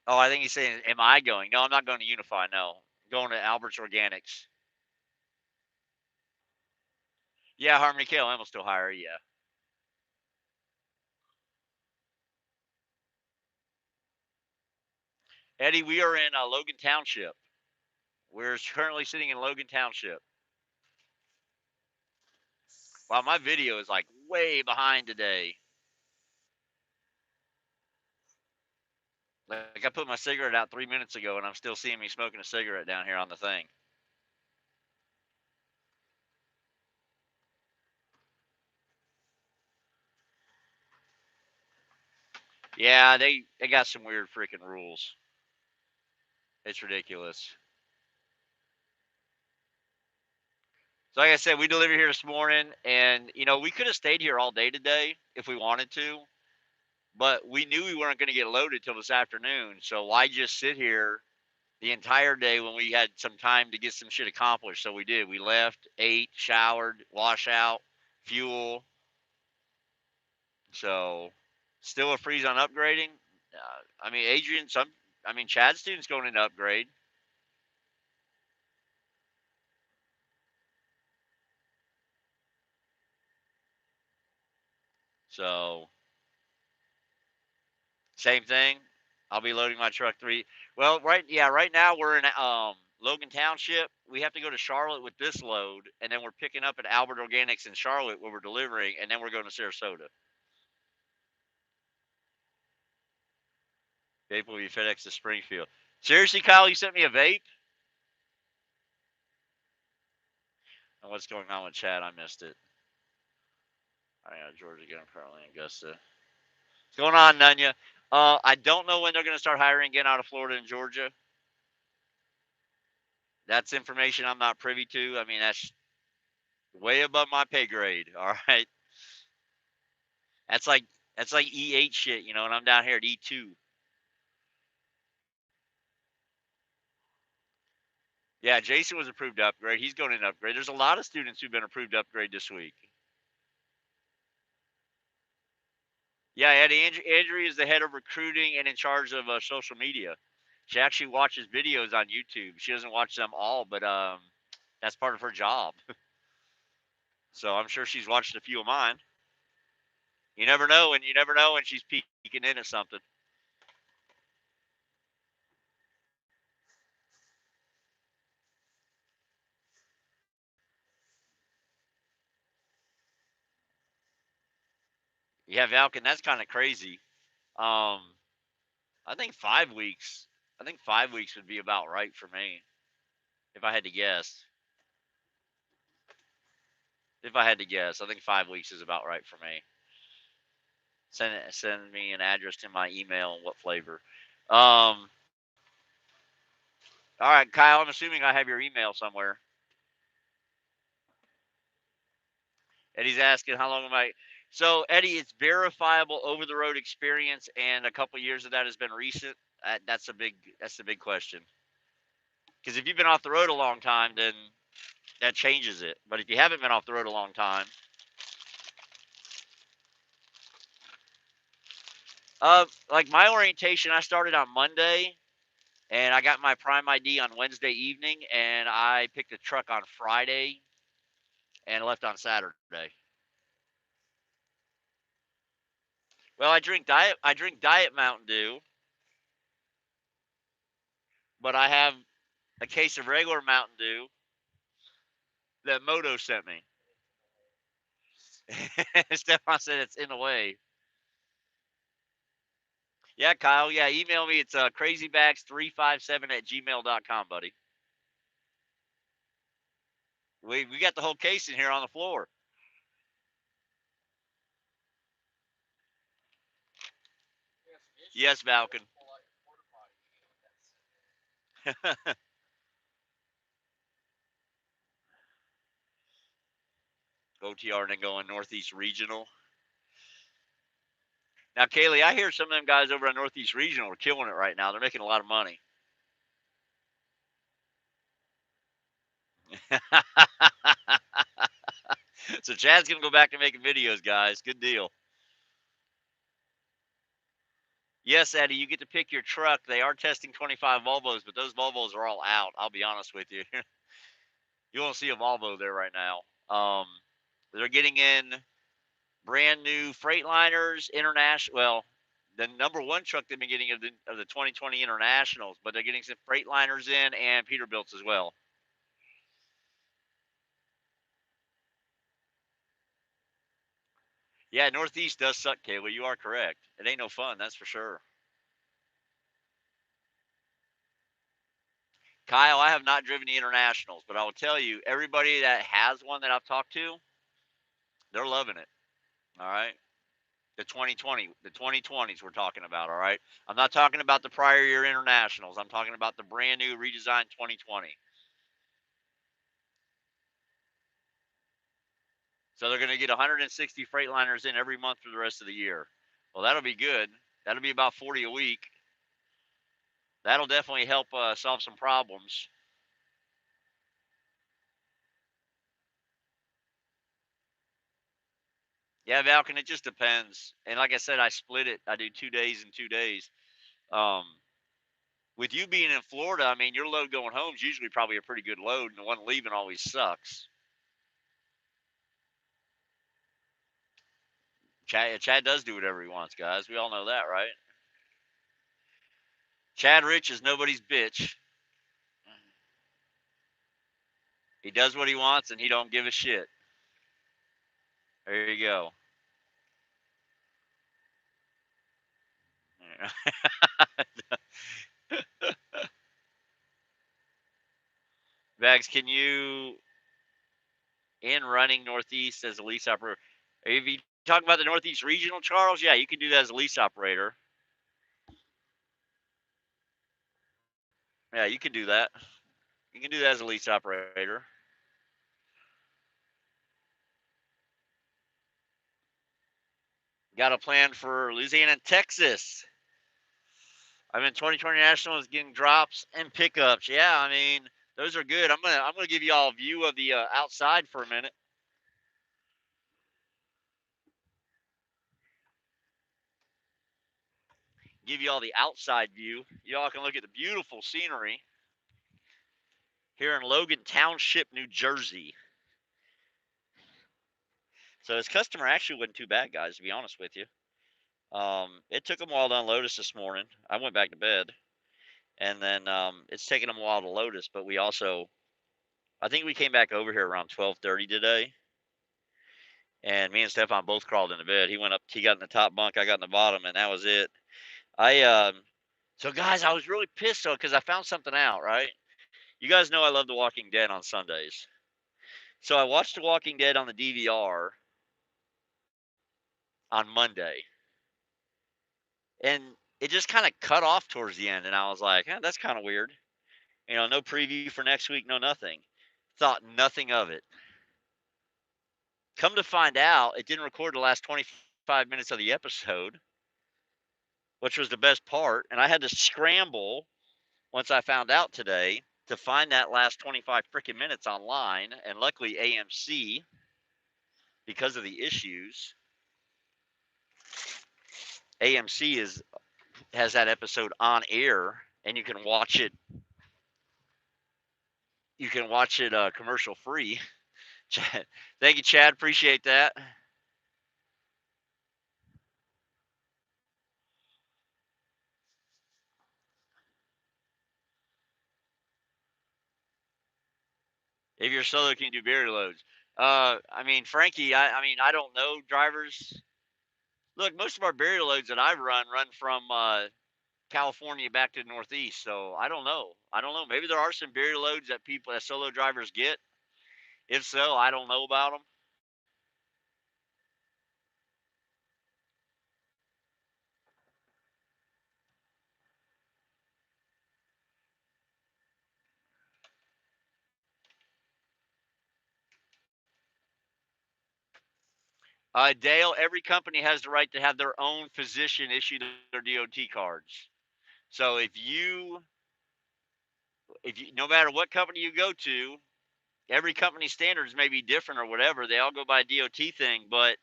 oh, I think he's saying, am I going? No, I'm not going to Unify. No, I'm going to Albert's Organics. Yeah, Harmony KLM will still hire. Yeah, Eddie, we are in Logan Township. We're currently sitting in Logan Township. Wow, my video is like way behind today. Like I put my cigarette out 3 minutes ago, and I'm still seeing me smoking a cigarette down here on the thing. Yeah, they got some weird freaking rules. It's ridiculous. So like I said, we delivered here this morning, and we could have stayed here all day today if we wanted to, but we knew we weren't going to get loaded till this afternoon. So why just sit here the entire day when we had some time to get some shit accomplished? So we did. We left, ate, showered, wash out, fuel. So still a freeze on upgrading. I mean, Chad student's going into upgrade. So same thing. I'll be loading my truck 3. Well, right now we're in Logan Township. We have to go to Charlotte with this load, and then we're picking up at Albert Organics in Charlotte where we're delivering, and then we're going to Sarasota. Vape will be FedEx to Springfield. Seriously, Kyle, you sent me a vape? And what's going on with Chad? I missed it. I got Georgia again, apparently, Augusta. What's going on, Nunya? I don't know when they're going to start hiring again out of Florida and Georgia. That's information I'm not privy to. I mean, that's Way above my pay grade. All right. That's like that's like E8 shit, you know, and I'm down here at E2. Yeah, Jason was approved to upgrade. He's going in upgrade. There's a lot of students who've been approved to upgrade this week. Yeah, Eddie Andrea is the head of recruiting and in charge of social media. She actually watches videos on YouTube. She doesn't watch them all, but that's part of her job. So I'm sure she's watched a few of mine. You never know when she's peeking in at something. Yeah, Valken, that's kind of crazy. Um, I think 5 weeks. I think 5 weeks would be about right for me, if I had to guess. If I had to guess, I think 5 weeks is about right for me. Send me an address to my email and what flavor. All right, Kyle. I'm assuming I have your email somewhere. Eddie's asking how long am I? So Eddie, it's verifiable over the road experience, and a couple years of that has been recent. That's the big question. Because if you've been off the road a long time, then that changes it. But if you haven't been off the road a long time, like my orientation, I started on Monday, and I got my Prime ID on Wednesday evening, and I picked a truck on Friday, and left on Saturday. Well, I drink Diet Mountain Dew, but I have a case of regular Mountain Dew that Moto sent me. Stefan said it's in the way. Yeah, Kyle. Yeah, email me. It's crazybags357 at gmail.com, buddy. We got the whole case in here on the floor. Yes, Falcon. OTR and then going Northeast Regional. Now, Kaylee, I hear some of them guys over at Northeast Regional are killing it right now. They're making a lot of money. So Chad's gonna go back to making videos, guys. Good deal. Yes, Eddie, you get to pick your truck. They are testing 25 Volvos, but those Volvos are all out. I'll be honest with you. You won't see a Volvo there right now. They're getting in brand new Freightliners, international. Well, the number one truck they've been getting of the 2020 Internationals, but they're getting some Freightliners in and Peterbilts as well. Yeah, Northeast does suck, Kayla. You are correct. It ain't no fun, that's for sure. Kyle, I have not driven the Internationals, but I will tell you, everybody that has one that I've talked to, they're loving it. All right. The 2020s we're talking about. All right. I'm not talking about the prior year Internationals. I'm talking about the brand new redesigned 2020. So they're going to get 160 Freightliners in every month for the rest of the year. Well, that'll be good. That'll be about 40 a week. That'll definitely help solve some problems. Yeah, Valken, it just depends. And like I said, I split it. I do 2 days and 2 days. Um, with you being in Florida, I mean, your load going home is usually probably a pretty good load, and the one leaving always sucks. Chad does do whatever he wants, guys. We all know that, right? Chad Rich is nobody's bitch. He does what he wants, and he don't give a shit. There you go. Bags, can you in running Northeast as a lease operator? If you talk about the Northeast Regional, Charles, yeah, you can do that as a lease operator. Yeah, you can do that. You can do that as a lease operator. Got a plan for Louisiana and Texas. I'm in 2020 Nationals getting drops and pickups. Yeah, I mean, those are good. I'm gonna give you all a view of the outside for a minute. Give you all the outside view. Y'all can look at the beautiful scenery here in Logan Township, New Jersey. So his customer actually wasn't too bad, guys, to be honest with you. It took him a while to unload us this morning. I went back to bed, and then it's taken him a while to load us. But we also, I think we came back over here around 12:30 today, and me and Stefan both crawled into bed. He went up, he got in the top bunk, I got in the bottom, and that was it. So guys, I was really pissed though because I found something out. Right, you guys know I love The Walking Dead on Sundays, so I watched The Walking Dead on the DVR on Monday, and it just kind of cut off towards the end, and I was like, that's kind of weird. No preview for next week, no nothing. Thought nothing of it. Come to find out, it didn't record the last 25 minutes of the episode, which was the best part. And I had to scramble once I found out today to find that last 25 freaking minutes online. And luckily, AMC, because of the issues, AMC has that episode on air, and you can watch it. You can watch it commercial free. Thank you, Chad. Appreciate that. If you're solo, can you do barrier loads? I mean, Frankie, I mean, I don't know drivers. Look, most of our barrier loads that I've run from California back to the Northeast. So I don't know. I don't know. Maybe there are some barrier loads that solo drivers get. If so, I don't know about them. Dale, every company has the right to have their own physician issue their DOT cards. So no matter what company you go to, every company standards may be different or whatever. They all go by a DOT thing, but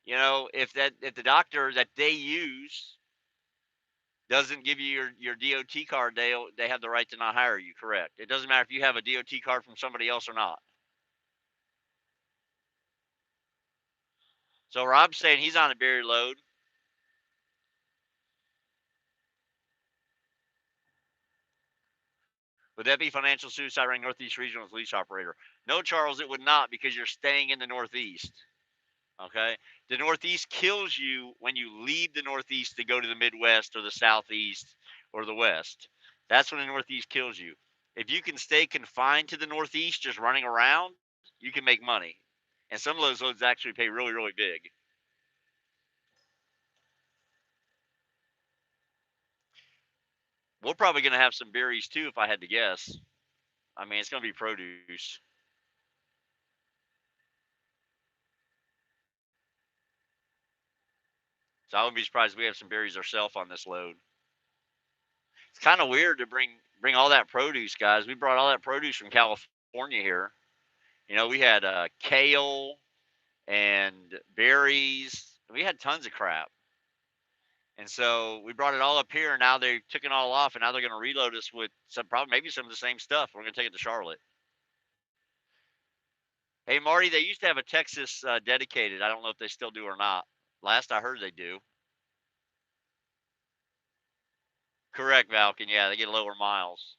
if the doctor that they use doesn't give you your DOT card, they have the right to not hire you. Correct. It doesn't matter if you have a DOT card from somebody else or not. So Rob's saying he's on a barrier load. Would that be financial suicide running Northeast Regional's lease operator? No, Charles, it would not, because you're staying in the Northeast. Okay. The Northeast kills you when you leave the Northeast to go to the Midwest or the Southeast or the West. That's when the Northeast kills you. If you can stay confined to the Northeast, just running around, you can make money. And some of those loads actually pay really, really big. We're probably going to have some berries too, if I had to guess. I mean, it's going to be produce. So I wouldn't be surprised if we have some berries ourselves on this load. It's kind of weird to bring all that produce, guys. We brought all that produce from California here. We had kale and berries. We had tons of crap. And so we brought it all up here, and now they took it all off, and now they're going to reload us with maybe some of the same stuff. We're going to take it to Charlotte. Hey, Marty, they used to have a Texas dedicated. I don't know if they still do or not. Last I heard, they do. Correct, Valken. Yeah, they get lower miles.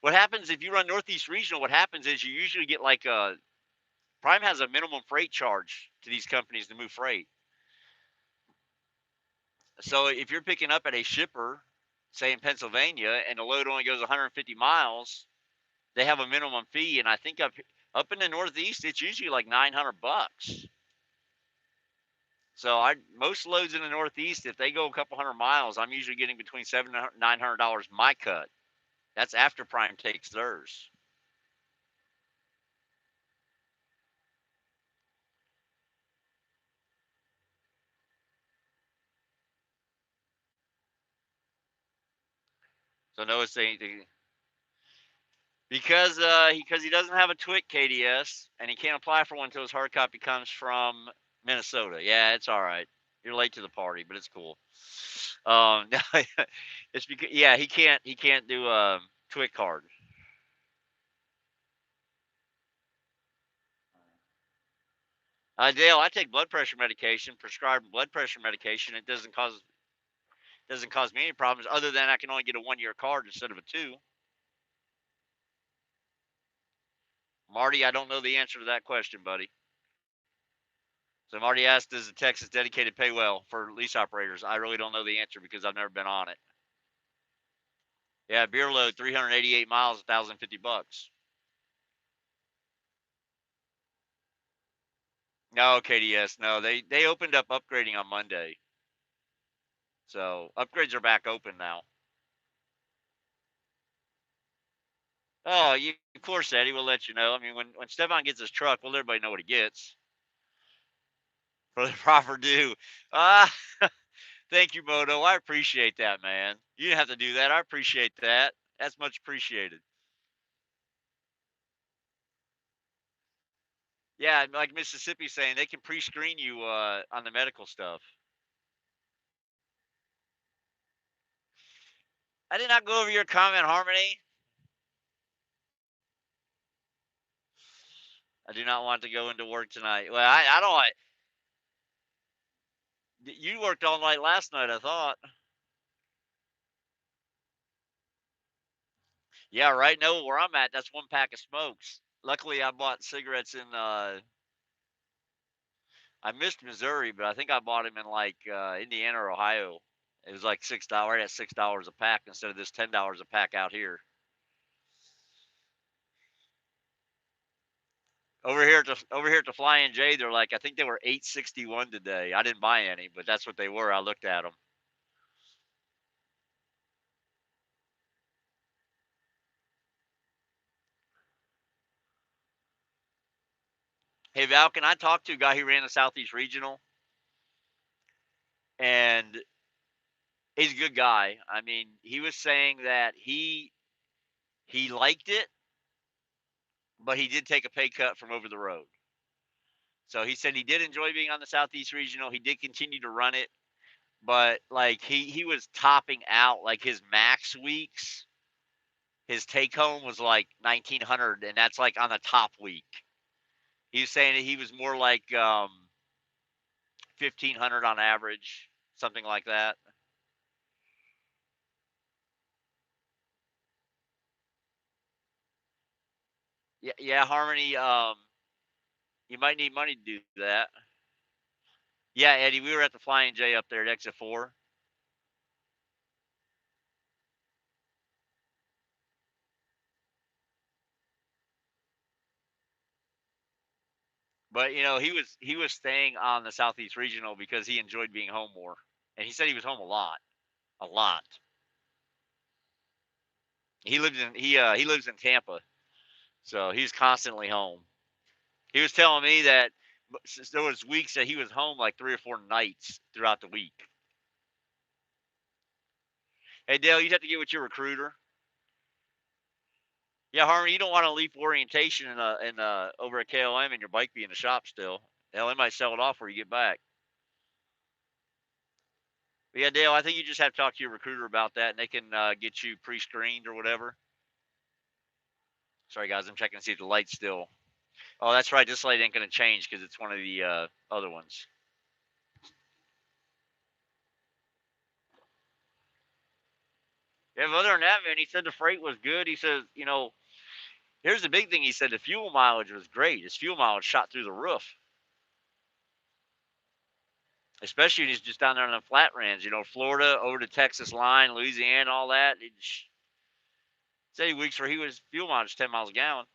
What happens if you run Northeast Regional? What happens is you usually get like Prime has a minimum freight charge to these companies to move freight. So if you're picking up at a shipper, say in Pennsylvania, and the load only goes 150 miles, they have a minimum fee. And I think up in the Northeast, it's usually like $900. So most loads in the Northeast, if they go a couple hundred miles, I'm usually getting between $700 and $900 my cut. That's after Prime takes theirs. So Noah saying because he doesn't have a TWIC KDS and he can't apply for one until his hard copy comes from Minnesota. Yeah, it's all right. You're late to the party, but it's cool. No, it's because yeah he can't do a TWIC card. Dale, I take blood pressure medication, prescribed blood pressure medication. It doesn't cause me any problems other than I can only get a 1 year card instead of a two. Marty, I don't know the answer to that question, buddy. So Marty asked, does the Texas dedicated pay well for lease operators? I really don't know the answer because I've never been on it. Yeah, beer load, 388 miles, 1,050 bucks. No, KDS, no. They opened up upgrading on Monday. So upgrades are back open now. Oh, of course, Eddie, we'll let you know. I mean, when Stefan gets his truck, we'll let everybody know what he gets for the proper due. Ah, thank you, Moto. I appreciate that, man. You didn't have to do that. I appreciate that. That's much appreciated. Yeah, like Mississippi saying they can pre-screen you on the medical stuff. I did not go over your comment, Harmony. I do not want to go into work tonight. Well, I don't. You worked all night last night, I thought. Yeah, right. No, where I'm at, that's one pack of smokes. Luckily, I bought cigarettes in. I missed Missouri, but I think I bought them in like Indiana or Ohio. It was like $6. At $6 a pack instead of this $10 a pack out here. Over here at the Flying J, they're like I think they were 861 today. I didn't buy any, but that's what they were. I looked at them. Hey Val, can I talk to a guy who ran the Southeast Regional? And he's a good guy. I mean, he was saying that he liked it, but he did take a pay cut from over the road. So he said he did enjoy being on the Southeast Regional. He did continue to run it, but like he was topping out like his max weeks. His take home was like 1,900, and that's like on the top week. He was saying that he was more like 1,500 on average, something like that. Yeah, yeah, Harmony. You might need money to do that. Yeah, Eddie, we were at the Flying J up there at Exit 4. But he was staying on the Southeast Regional because he enjoyed being home more, and he said he was home a lot. He lives in Tampa, so he's constantly home. He was telling me that there was weeks that he was home like 3 or 4 nights throughout the week. Hey Dale, you'd have to get with your recruiter. Yeah, Harmon, you don't want to leave orientation in over at KLM and your bike be in the shop still. Hell, they might sell it off when you get back. But yeah, Dale, I think you just have to talk to your recruiter about that, and they can get you pre-screened or whatever. Sorry, guys, I'm checking to see if the light's still. Oh, that's right. This light ain't going to change because it's one of the other ones. Yeah, but other than that, man, he said the freight was good. He says, here's the big thing. He said the fuel mileage was great. His fuel mileage shot through the roof, especially when he's just down there on the flat range. Florida over to Texas line, Louisiana, all that. Say weeks where he was fuel mileage 10 miles a gallon.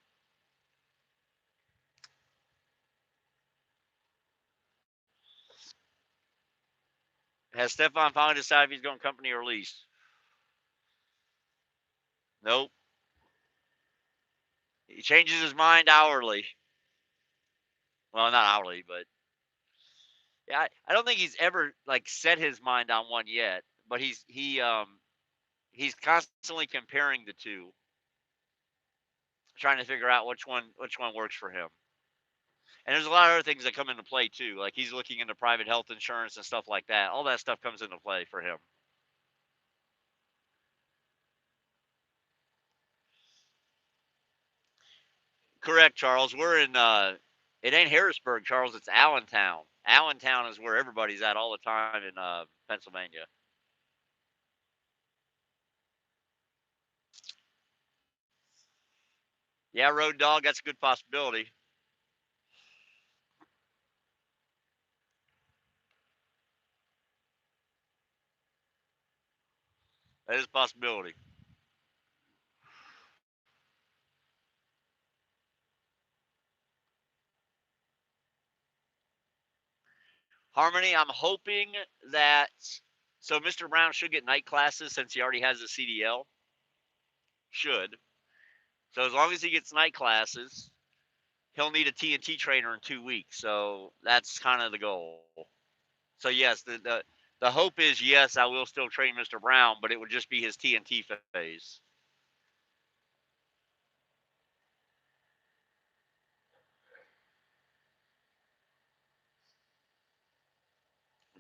Has Stefan finally decided if he's going company or lease? Nope. He changes his mind hourly. Well, not hourly, but yeah, I don't think he's ever like set his mind on one yet. But he's constantly comparing the two, trying to figure out which one works for him. And there's a lot of other things that come into play too. Like he's looking into private health insurance and stuff like that. All that stuff comes into play for him. Correct, Charles. We're in it ain't Harrisburg, Charles, it's Allentown. Allentown is where everybody's at all the time in Pennsylvania. Yeah, Road Dog, that's a good possibility. That is a possibility. Harmony, I'm hoping that so Mr. Brown should get night classes since he already has a CDL. Should. So as long as he gets night classes, he'll need a TNT trainer in 2 weeks. So that's kind of the goal. So yes, the hope is yes, I will still train Mr. Brown, but it would just be his TNT phase.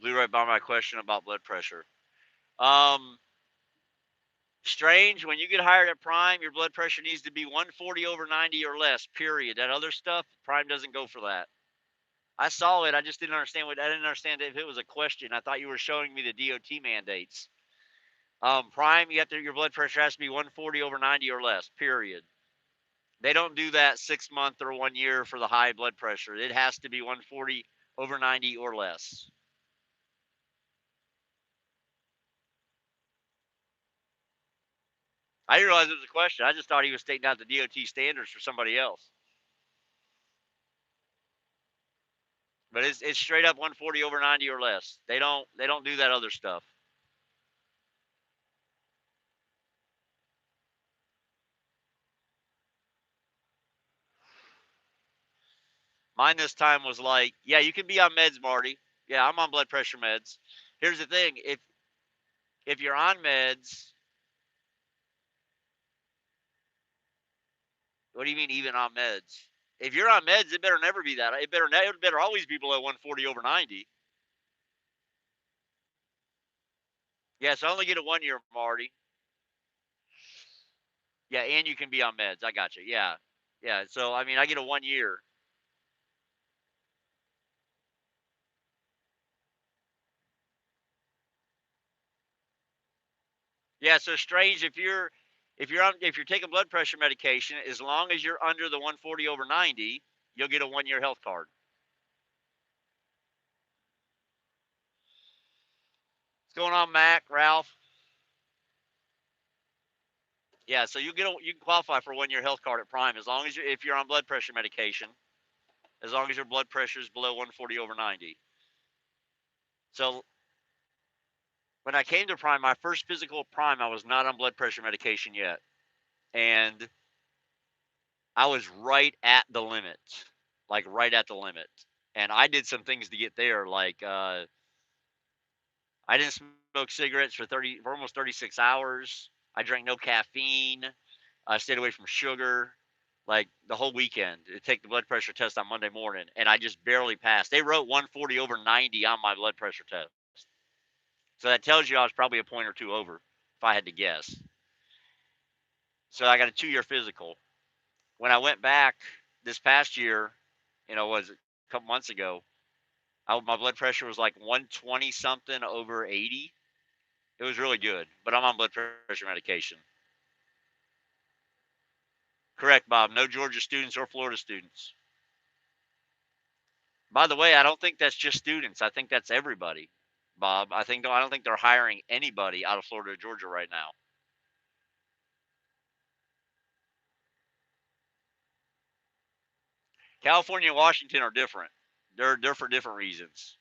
Blew right by my question about blood pressure. Um, Strange, when you get hired at Prime, your blood pressure needs to be 140 over 90 or less, period. That other stuff, Prime doesn't go for that. I saw it. I just didn't understand I didn't understand if it was a question. I thought you were showing me the DOT mandates. Prime, your blood pressure has to be 140 over 90 or less, period. They don't do that 6 month or 1 year for the high blood pressure. It has to be 140 over 90 or less. I didn't realize it was a question. I just thought he was stating out the DOT standards for somebody else. But it's straight up 140 over 90 or less. They don't do that other stuff. Mine this time was like, yeah, you can be on meds, Marty. Yeah, I'm on blood pressure meds. Here's the thing: if you're on meds, what do you mean even on meds? If you're on meds, it better never be that. It better always be below 140 over 90. Yes, I only get a 1 year, Marty. Yeah, and you can be on meds. I got you. Yeah, yeah. So I mean, I get a 1 year. Yeah. So strange if you're taking blood pressure medication, as long as you're under the 140 over 90, you'll get a 1 year health card. What's going on, Mac, Ralph? Yeah. So you can qualify for a 1 year health card at Prime as long as if you're on blood pressure medication, as long as your blood pressure is below 140 over 90. So when I came to Prime, my first physical at Prime, I was not on blood pressure medication yet, and I was right at the limit, like right at the limit. And I did some things to get there, like I didn't smoke cigarettes for almost 36 hours. I drank no caffeine. I stayed away from sugar, like the whole weekend. To take the blood pressure test on Monday morning, and I just barely passed. They wrote 140 over 90 on my blood pressure test, so that tells you I was probably a point or two over, if I had to guess. So I got a 2 year physical. When I went back this past year, was it a couple months ago, my blood pressure was like 120 something over 80. It was really good, but I'm on blood pressure medication. Correct, Bob. No Georgia students or Florida students. By the way, I don't think that's just students. I think that's everybody, Bob. I don't think they're hiring anybody out of Florida or Georgia right now. California and Washington are different. They're for different reasons.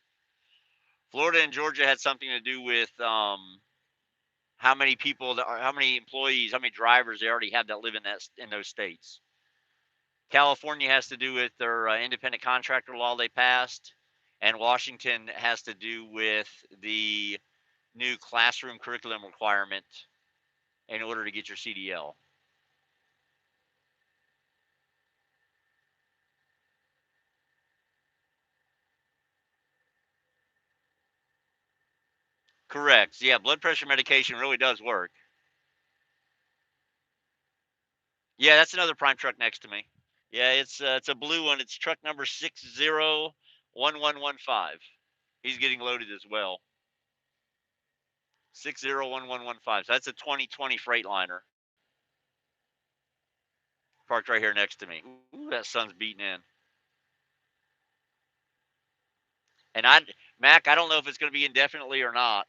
Florida and Georgia had something to do with how many people, how many employees, how many drivers they already have that live in those states. California has to do with their independent contractor law they passed, and Washington has to do with the new classroom curriculum requirement in order to get your CDL. Correct. Yeah, blood pressure medication really does work. Yeah, that's another Prime truck next to me. Yeah, it's a blue one. It's truck number 601115. He's getting loaded as well. 601115. So that's a 2020 Freightliner parked right here next to me. Ooh, that sun's beating in. And Mac, I don't know if it's going to be indefinitely or not.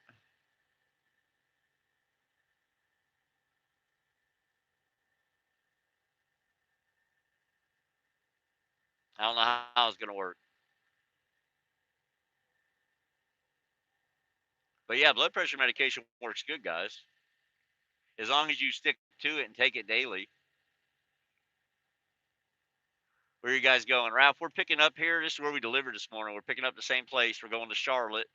I don't know how it's going to work. But yeah, blood pressure medication works good, guys. As long as you stick to it and take it daily. Where are you guys going? Ralph, we're picking up here. This is where we delivered this morning. We're picking up the same place. We're going to Charlotte.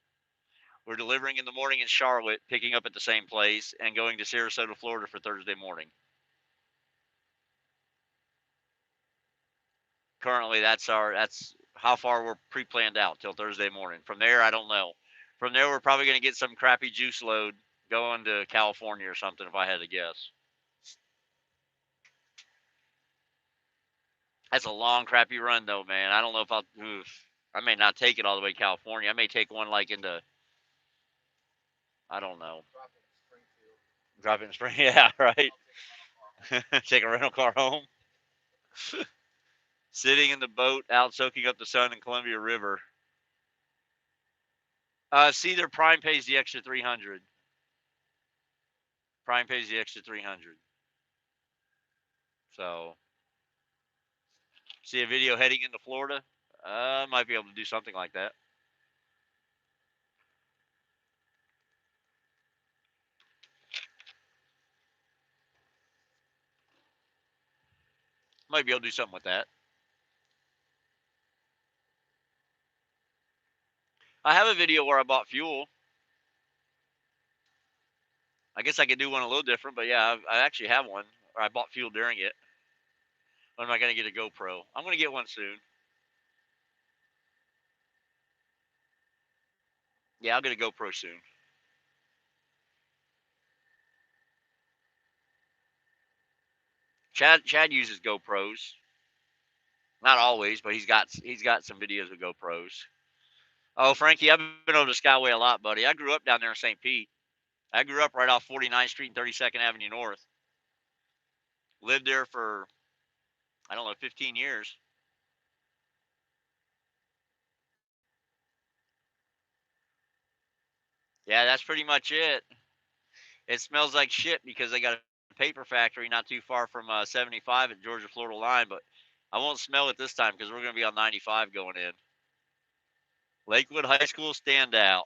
We're delivering in the morning in Charlotte, picking up at the same place, and going to Sarasota, Florida for Thursday morning. Currently, that's how far we're pre-planned out till Thursday morning. From there, I don't know. From there, we're probably going to get some crappy juice load going to California or something, if I had to guess. That's a long, crappy run, though, man. I don't know if I may not take it all the way to California. I may take one like into, I don't know. Drop it in spring. Yeah, right. Take a rental car home. Sitting in the boat out soaking up the sun in Columbia River. See, their Prime pays the extra 300. Prime pays the extra 300. So, see a video heading into Florida. Might be able to do something like that. Might be able to do something with that. I have a video where I bought fuel. I guess I could do one a little different, but yeah, I actually have one. Or I bought fuel during it. When am I going to get a GoPro? I'm going to get one soon. Yeah, I'll get a GoPro soon. Chad uses GoPros. Not always, but he's got some videos with GoPros. Oh, Frankie, I've been over to Skyway a lot, buddy. I grew up down there in St. Pete. I grew up right off 49th Street and 32nd Avenue North. Lived there for, I don't know, 15 years. Yeah, that's pretty much it. It smells like shit because they got a paper factory not too far from 75 at Georgia Florida line, but I won't smell it this time because we're going to be on 95 going in. Lakewood High School standout.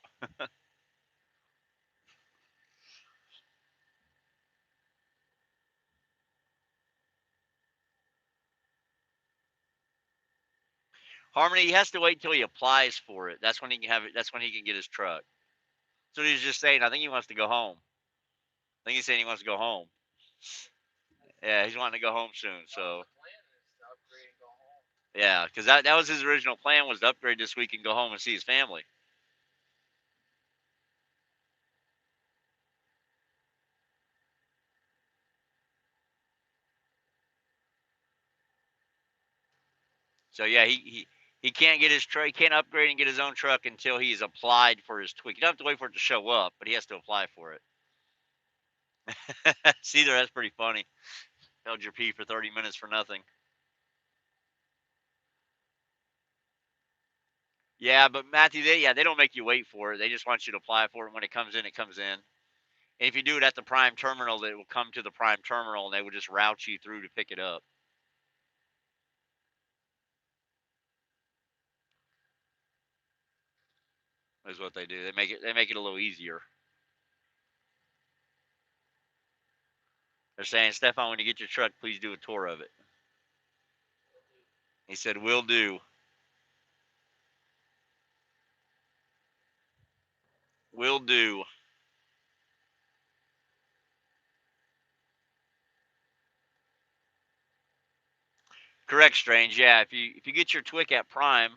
Harmony, he has to wait until he applies for it. That's when he can have it. That's when he can get his truck. So he's just saying. I think he wants to go home. I think he's saying he wants to go home. Yeah, he's wanting to go home soon. So yeah, because that was his original plan, was to upgrade this week and go home and see his family. So yeah, he can't get his truck. He can't upgrade and get his own truck until he's applied for his tweak. You don't have to wait for it to show up, but he has to apply for it. See there, that's pretty funny. Held your pee for 30 minutes for nothing. Yeah, but Matthew, they don't make you wait for it. They just want you to apply for it. When it comes in, it comes in. And if you do it at the Prime terminal, it will come to the Prime terminal, and they will just route you through to pick it up. Is what they do. They make it a little easier. They're saying, Stefan, when you get your truck, please do a tour of it. He said, "Will do. Will do." Correct, Strange. Yeah, if you get your Twic at Prime,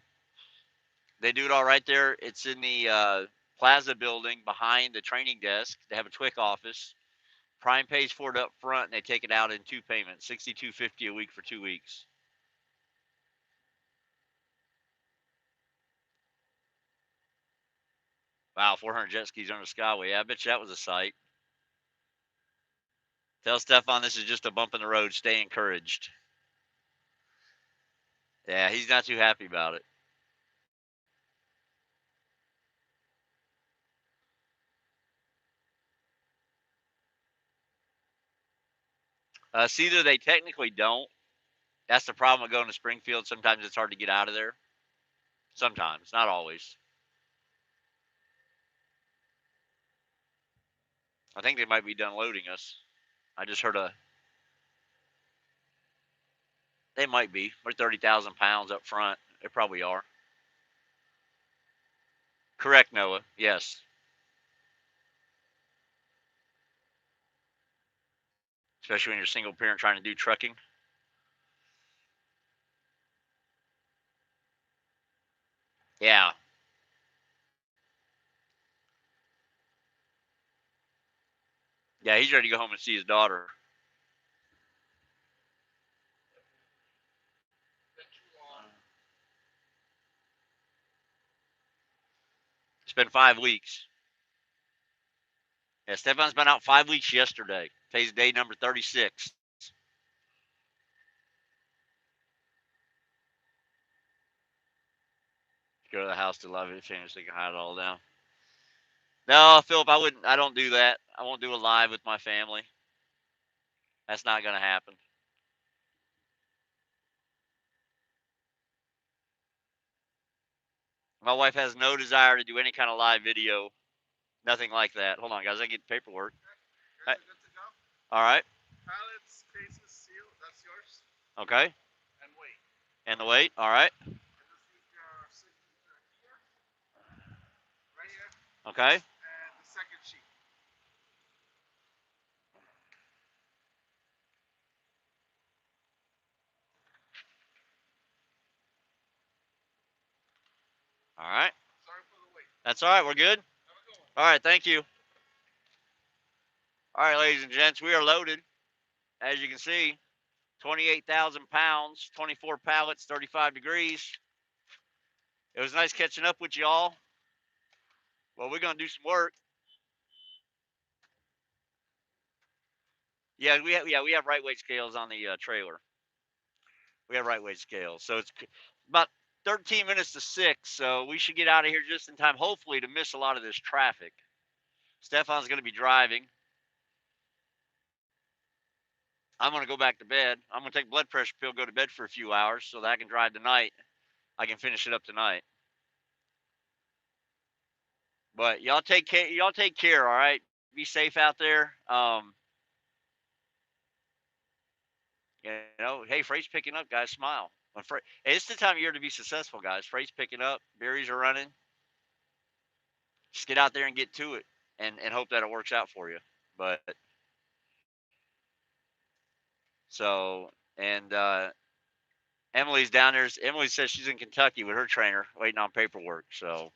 they do it all right there. It's in the Plaza building behind the training desk. They have a Twic office. Prime pays for it up front, and they take it out in 2 payments, $62.50 a week for 2 weeks. Wow, 400 jet skis on the Skyway. Yeah, I bet you that was a sight. Tell Stefan this is just a bump in the road. Stay encouraged. Yeah, he's not too happy about it. Cedar, they technically don't. That's the problem with going to Springfield. Sometimes it's hard to get out of there. Sometimes, not always. I think they might be done loading us. I just heard a. They might be. We're 30,000 pounds up front. They probably are. Correct, Noah. Yes. Especially when you're a single parent trying to do trucking. Yeah. Yeah, he's ready to go home and see his daughter. It's been 5 weeks. Yeah, Stefan's been out 5 weeks yesterday. Today's day number 36. Go to the house to love it, finish, they can hide it all down. No, Philip, I wouldn't. I don't do that. I won't do a live with my family. That's not going to happen. My wife has no desire to do any kind of live video. Nothing like that. Hold on, guys. I get paperwork. Hey. All right. Pallets, cases, seal. That's yours. Okay. And weight. And the weight. All right. I just need your signature here. Right here. Okay. And the second sheet. All right. Sorry for the wait. That's all right. We're good. Have a good one. All right. Thank you. All right, ladies and gents, we are loaded. As you can see, 28,000 pounds, 24 pallets, 35 degrees. It was nice catching up with y'all. Well, we're going to do some work. Yeah, we have right weight scales on the trailer. We have right weight scales. So it's about 13 minutes to 6, so we should get out of here just in time, hopefully, to miss a lot of this traffic. Stefan's going to be driving. I'm going to go back to bed. I'm going to take blood pressure pill, go to bed for a few hours so that I can drive tonight. I can finish it up tonight. But y'all take care. Y'all take care. All right. Be safe out there. You know, hey, freight's picking up, guys. Smile. Hey, it's the time of year to be successful, guys. Freight's picking up. Berries are running. Just get out there and get to it, and hope that it works out for you. But so and Emily's down there. Emily says she's in Kentucky with her trainer, waiting on paperwork. So